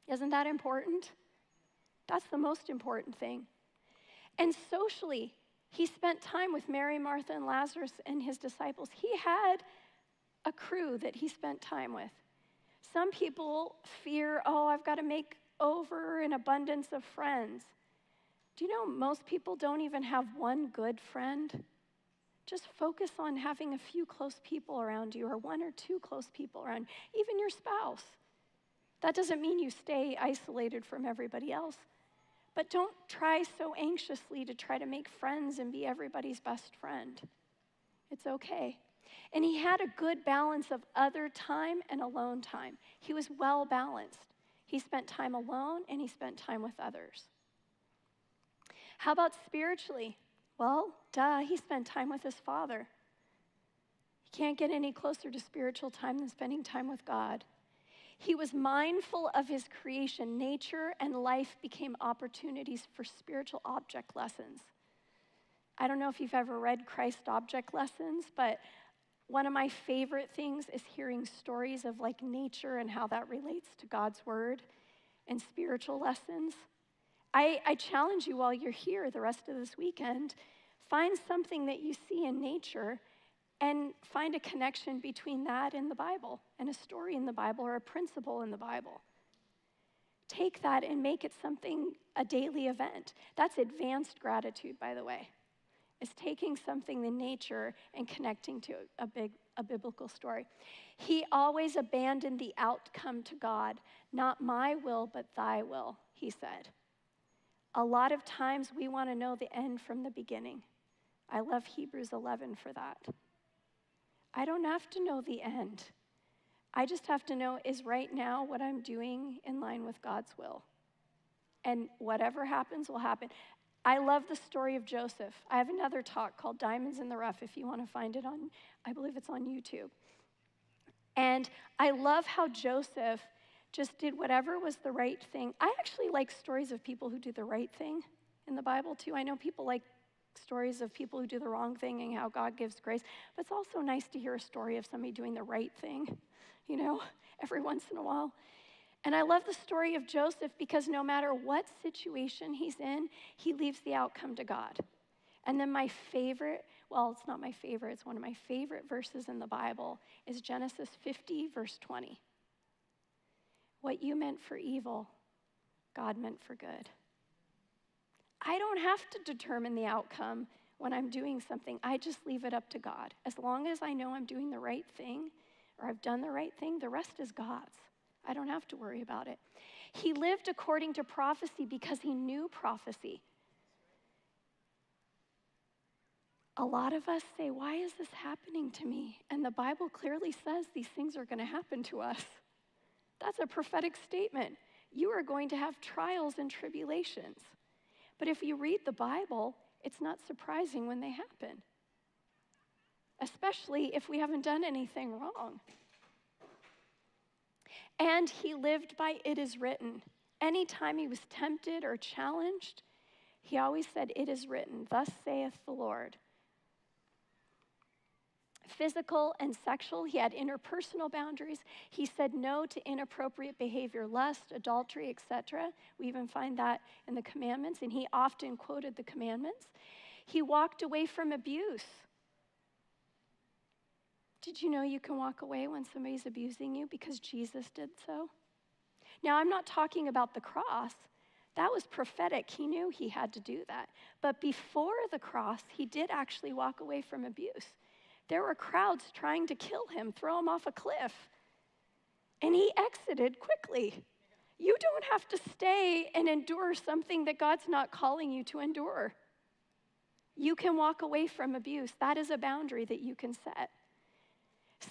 Isn't that important? That's the most important thing. And socially, he spent time with Mary, Martha, and Lazarus and his disciples. He had a crew that he spent time with. Some people fear, I've got to make over an abundance of friends. Do you know most people don't even have one good friend? Just focus on having a few close people around you or one or two close people around, even your spouse. That doesn't mean you stay isolated from everybody else, but don't try so anxiously to try to make friends and be everybody's best friend. It's okay. And he had a good balance of other time and alone time. He was well balanced. He spent time alone and he spent time with others. How about spiritually? Well, he spent time with his Father. You can't get any closer to spiritual time than spending time with God. He was mindful of his creation. Nature and life became opportunities for spiritual object lessons. I don't know if you've ever read Christ Object Lessons, but one of my favorite things is hearing stories of nature and how that relates to God's word and spiritual lessons. I challenge you while you're here the rest of this weekend, find something that you see in nature and find a connection between that and the Bible and a story in the Bible or a principle in the Bible. Take that and make it a daily event. That's advanced gratitude, by the way. Is taking something in nature and connecting to a biblical story. He always abandoned the outcome to God. Not my will, but thy will, he said. A lot of times we want to know the end from the beginning. I love Hebrews 11 for that. I don't have to know the end. I just have to know, is right now what I'm doing in line with God's will? and whatever happens will happen. I love the story of Joseph. I have another talk called Diamonds in the Rough if you want to find it on, I believe it's on YouTube. And I love how Joseph just did whatever was the right thing. I actually like stories of people who do the right thing in the Bible too. I know people like stories of people who do the wrong thing and how God gives grace, but it's also nice to hear a story of somebody doing the right thing, every once in a while. And I love the story of Joseph because no matter what situation he's in, he leaves the outcome to God. And then my favorite, well, it's not my favorite, it's one of my favorite verses in the Bible, is Genesis 50, verse 20. What you meant for evil, God meant for good. I don't have to determine the outcome when I'm doing something. I just leave it up to God. As long as I know I'm doing the right thing or I've done the right thing, the rest is God's. I don't have to worry about it. He lived according to prophecy because he knew prophecy. A lot of us say, why is this happening to me? And the Bible clearly says these things are going to happen to us. That's a prophetic statement. You are going to have trials and tribulations. But if you read the Bible, it's not surprising when they happen, especially if we haven't done anything wrong. And he lived by it is written. Anytime he was tempted or challenged, he always said, it is written, thus saith the Lord. Physical and sexual, he had interpersonal boundaries. He said no to inappropriate behavior, lust, adultery, etc. We even find that in the commandments, and he often quoted the commandments. He walked away from abuse. Did you know you can walk away when somebody's abusing you because Jesus did so? Now, I'm not talking about the cross. That was prophetic. He knew he had to do that. But before the cross, he did actually walk away from abuse. There were crowds trying to kill him, throw him off a cliff. And he exited quickly. You don't have to stay and endure something that God's not calling you to endure. You can walk away from abuse. That is a boundary that you can set.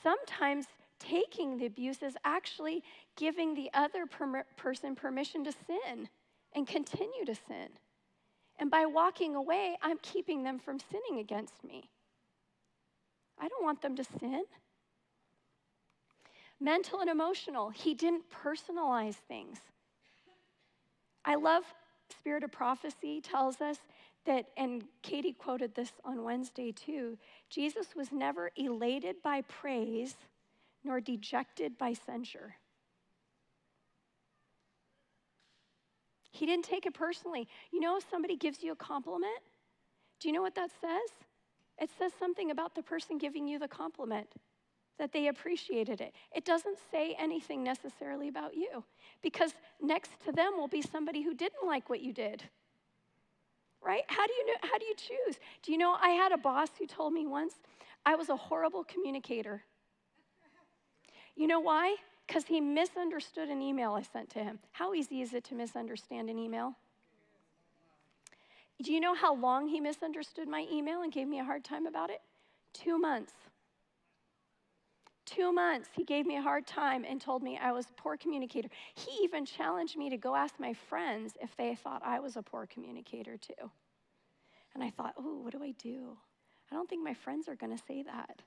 Sometimes taking the abuse is actually giving the other person permission to sin and continue to sin. And by walking away, I'm keeping them from sinning against me. I don't want them to sin. Mental and emotional, he didn't personalize things. I love Spirit of Prophecy tells us that, and Katie quoted this on Wednesday too, Jesus was never elated by praise nor dejected by censure. He didn't take it personally. You know, if somebody gives you a compliment, do you know what that says? It says something about the person giving you the compliment, that they appreciated it. It doesn't say anything necessarily about you, because next to them will be somebody who didn't like what you did. Right? How do you choose? Do you know, I had a boss who told me once I was a horrible communicator. You know why? Because he misunderstood an email I sent to him. How easy is it to misunderstand an email? Do you know how long he misunderstood my email and gave me a hard time about it? 2 months. 2 months, he gave me a hard time and told me I was a poor communicator. He even challenged me to go ask my friends if they thought I was a poor communicator too. And I thought, oh, what do I do? I don't think my friends are going to say that.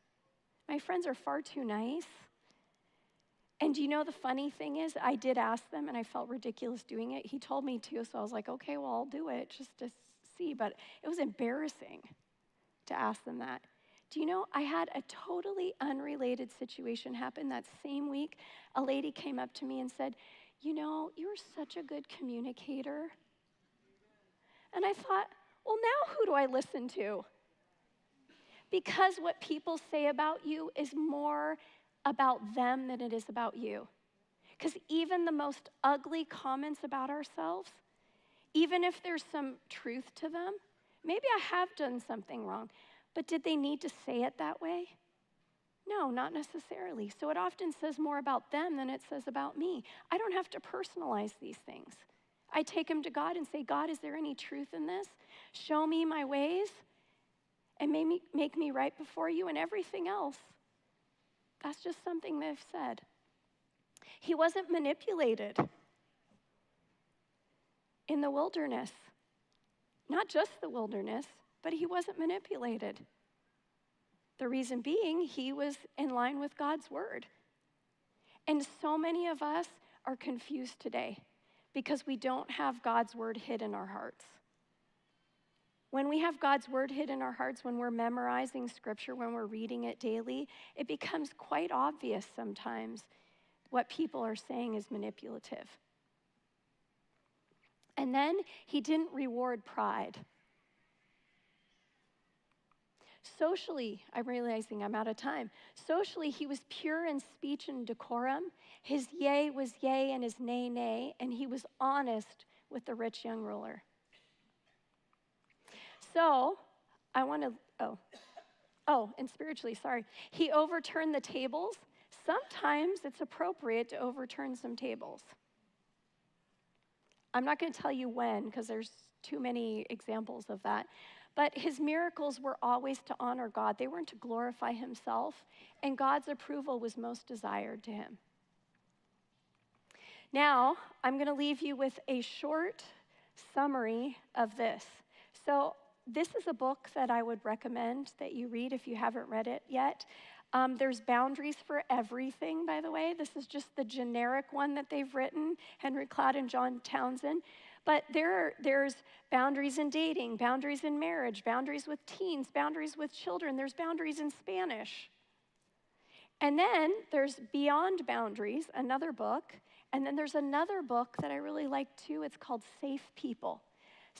My friends are far too nice. And you know the funny thing is, I did ask them and I felt ridiculous doing it. He told me to, so I was like, okay, well, I'll do it just to see. But it was embarrassing to ask them that. Do you know, I had a totally unrelated situation happen that same week. A lady came up to me and said, you know, you're such a good communicator. And I thought, well, now who do I listen to? Because what people say about you is more about them than it is about you. Because even the most ugly comments about ourselves, even if there's some truth to them, maybe I have done something wrong, but did they need to say it that way? No, not necessarily. So it often says more about them than it says about me. I don't have to personalize these things. I take them to God and say, God, is there any truth in this? Show me my ways and make me right before you, and everything else, that's just something they've said. He wasn't manipulated. in the wilderness. Not just the wilderness, but he wasn't manipulated. The reason being, he was in line with God's word. And so many of us are confused today because we don't have God's word hid in our hearts. When we have God's word hid in our hearts, when we're memorizing scripture, when we're reading it daily, it becomes quite obvious sometimes what people are saying is manipulative. And then he didn't reward pride. Socially, I'm realizing I'm out of time. Socially, he was pure in speech and decorum. His yea was yea and his nay, nay, and he was honest with the rich young ruler. So, I want to, and spiritually, sorry. He overturned the tables. Sometimes it's appropriate to overturn some tables. I'm not going to tell you when, because there's too many examples of that. But his miracles were always to honor God. They weren't to glorify himself, and God's approval was most desired to him. Now, I'm going to leave you with a short summary of this. So, this is a book that I would recommend that you read if you haven't read it yet. There's boundaries for everything, by the way. This is just the generic one that they've written, Henry Cloud and John Townsend. But there's boundaries in dating, boundaries in marriage, boundaries with teens, boundaries with children. There's boundaries in Spanish. And then there's Beyond Boundaries, another book. And then there's another book that I really like too. It's called Safe People.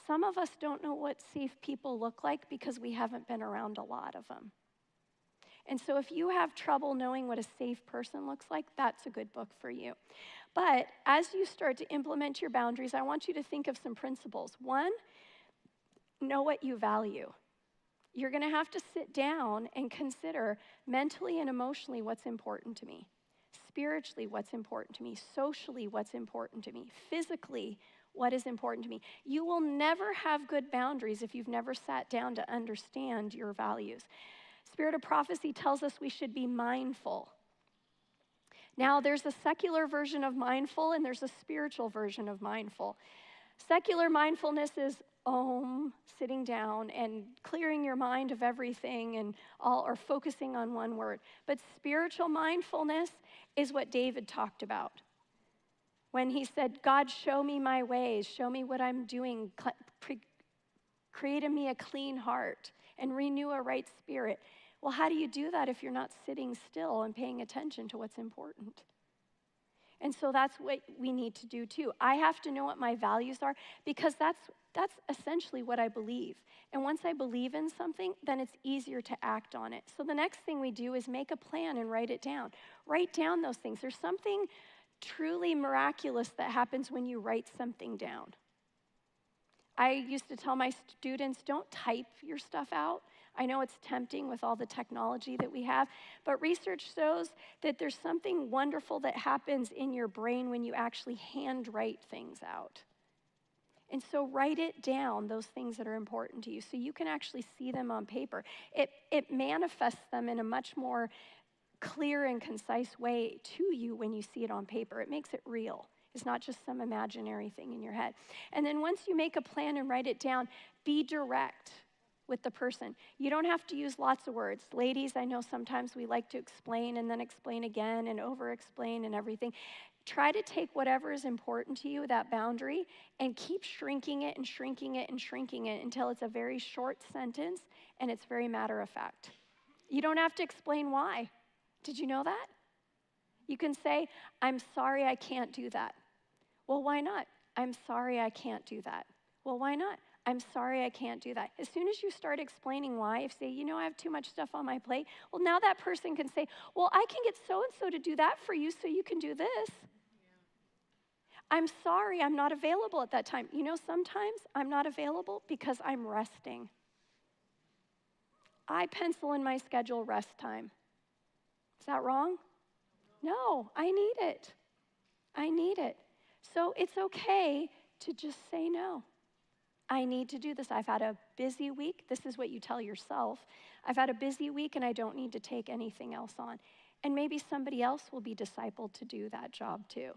Some of us don't know what safe people look like because we haven't been around a lot of them. And so if you have trouble knowing what a safe person looks like, that's a good book for you. But as you start to implement your boundaries, I want you to think of some principles. One, know what you value. You're going to have to sit down and consider mentally and emotionally what's important to me, spiritually what's important to me, socially what's important to me, physically what is important to me. You will never have good boundaries if you've never sat down to understand your values. Spirit of Prophecy tells us we should be mindful. Now, there's a secular version of mindful and there's a spiritual version of mindful. Secular mindfulness is sitting down and clearing your mind of everything and all, or focusing on one word. But spiritual mindfulness is what David talked about when he said, God, show me my ways, show me what I'm doing, create in me a clean heart and renew a right spirit. Well, how do you do that if you're not sitting still and paying attention to what's important? And so that's what we need to do too. I have to know what my values are because that's essentially what I believe. And once I believe in something, then it's easier to act on it. So the next thing we do is make a plan and write it down. Write down those things. There's something truly miraculous that happens when you write something down. I used to tell my students, don't type your stuff out. I know it's tempting with all the technology that we have, but research shows that there's something wonderful that happens in your brain when you actually handwrite things out. And so write it down, those things that are important to you, so you can actually see them on paper. It manifests them in a much more clear and concise way to you when you see it on paper. It makes it real. It's not just some imaginary thing in your head. And then once you make a plan and write it down, be direct with the person. You don't have to use lots of words. Ladies, I know sometimes we like to explain and then explain again and over-explain and everything. Try to take whatever is important to you, that boundary, and keep shrinking it and shrinking it and shrinking it until it's a very short sentence and it's very matter-of-fact. You don't have to explain why. Did you know that? You can say, I'm sorry I can't do that. Well, why not? I'm sorry I can't do that. Well, why not? I'm sorry I can't do that. As soon as you start explaining why, if say, I have too much stuff on my plate, well, now that person can say, well, I can get so-and-so to do that for you so you can do this. Yeah. I'm sorry I'm not available at that time. Sometimes I'm not available because I'm resting. I pencil in my schedule rest time. Is that wrong? No, I need it. I need it. So it's okay to just say no. I need to do this. I've had a busy week. This is what you tell yourself. I've had a busy week and I don't need to take anything else on. And maybe somebody else will be discipled to do that job too.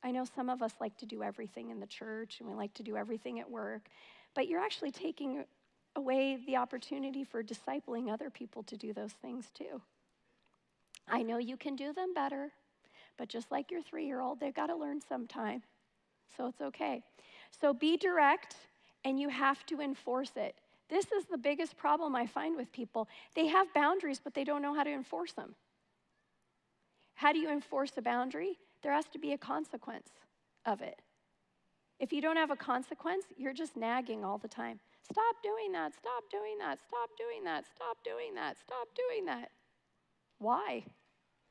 I know some of us like to do everything in the church and we like to do everything at work, but you're actually taking away the opportunity for discipling other people to do those things too. I know you can do them better, but just like your 3-year-old, they've got to learn sometime, so it's okay. So be direct, and you have to enforce it. This is the biggest problem I find with people. They have boundaries, but they don't know how to enforce them. How do you enforce a boundary? There has to be a consequence of it. If you don't have a consequence, you're just nagging all the time. Stop doing that, stop doing that, stop doing that, stop doing that, stop doing that. Why?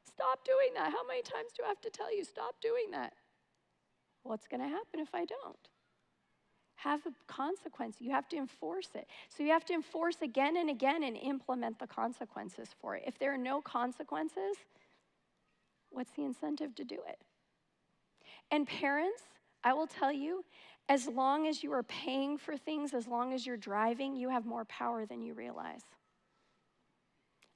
Stop doing that. How many times do I have to tell you, stop doing that? What's going to happen if I don't? Have a consequence. You have to enforce it. So you have to enforce again and again and implement the consequences for it. If there are no consequences, what's the incentive to do it? And parents, I will tell you, as long as you are paying for things, as long as you're driving, you have more power than you realize.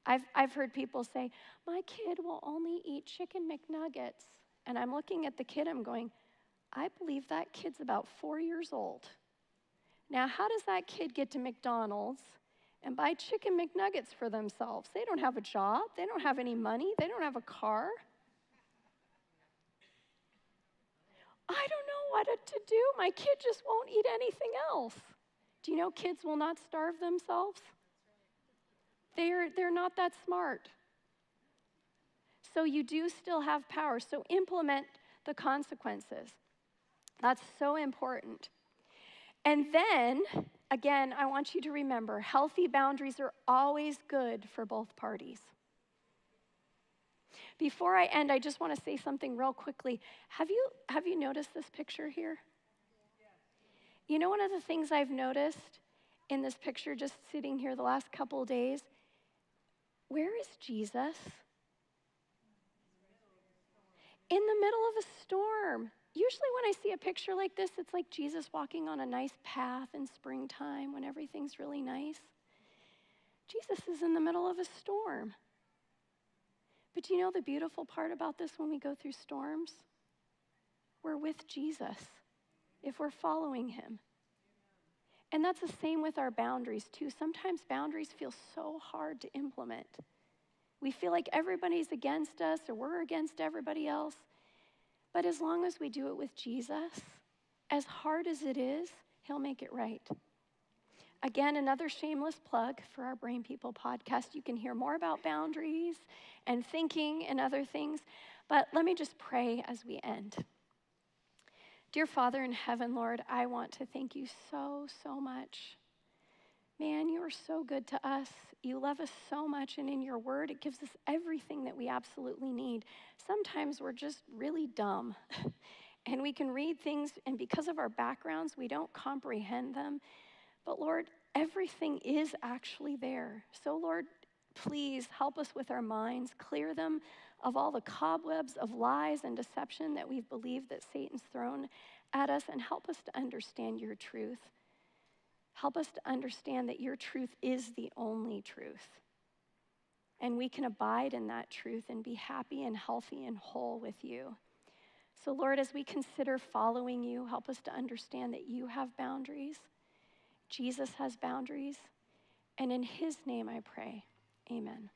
I've heard people say, my kid will only eat chicken McNuggets. And I'm looking at the kid, I'm going, I believe that kid's about 4 years old. Now, how does that kid get to McDonald's and buy chicken McNuggets for themselves? They don't have a job. They don't have any money. They don't have a car. I don't know what to do. My kid just won't eat anything else. Do you know kids will not starve themselves? They're not that smart. So you do still have power. So implement the consequences. That's so important. And then, again, I want you to remember, healthy boundaries are always good for both parties. Before I end, I just want to say something real quickly. Have you noticed this picture here? You know, one of the things I've noticed in this picture, just sitting here the last couple of days, where is Jesus? In the middle of a storm. Usually when I see a picture like this, it's like Jesus walking on a nice path in springtime when everything's really nice. Jesus is in the middle of a storm. But do you know the beautiful part about this when we go through storms? We're with Jesus if we're following him. And that's the same with our boundaries too. Sometimes boundaries feel so hard to implement. We feel like everybody's against us or we're against everybody else. But as long as we do it with Jesus, as hard as it is, he'll make it right. Again, another shameless plug for our Brain People podcast. You can hear more about boundaries and thinking and other things. But let me just pray as we end. Dear Father in heaven, Lord, I want to thank you so, so much. Man, you are so good to us. You love us so much, and in your word, it gives us everything that we absolutely need. Sometimes we're just really dumb, and we can read things, and because of our backgrounds, we don't comprehend them. But Lord, everything is actually there. So Lord, please help us with our minds, clear them of all the cobwebs of lies and deception that we've believed that Satan's thrown at us, and help us to understand your truth. Help us to understand that your truth is the only truth. And we can abide in that truth and be happy and healthy and whole with you. So Lord, as we consider following you, help us to understand that you have boundaries. Jesus has boundaries. And in his name I pray, amen.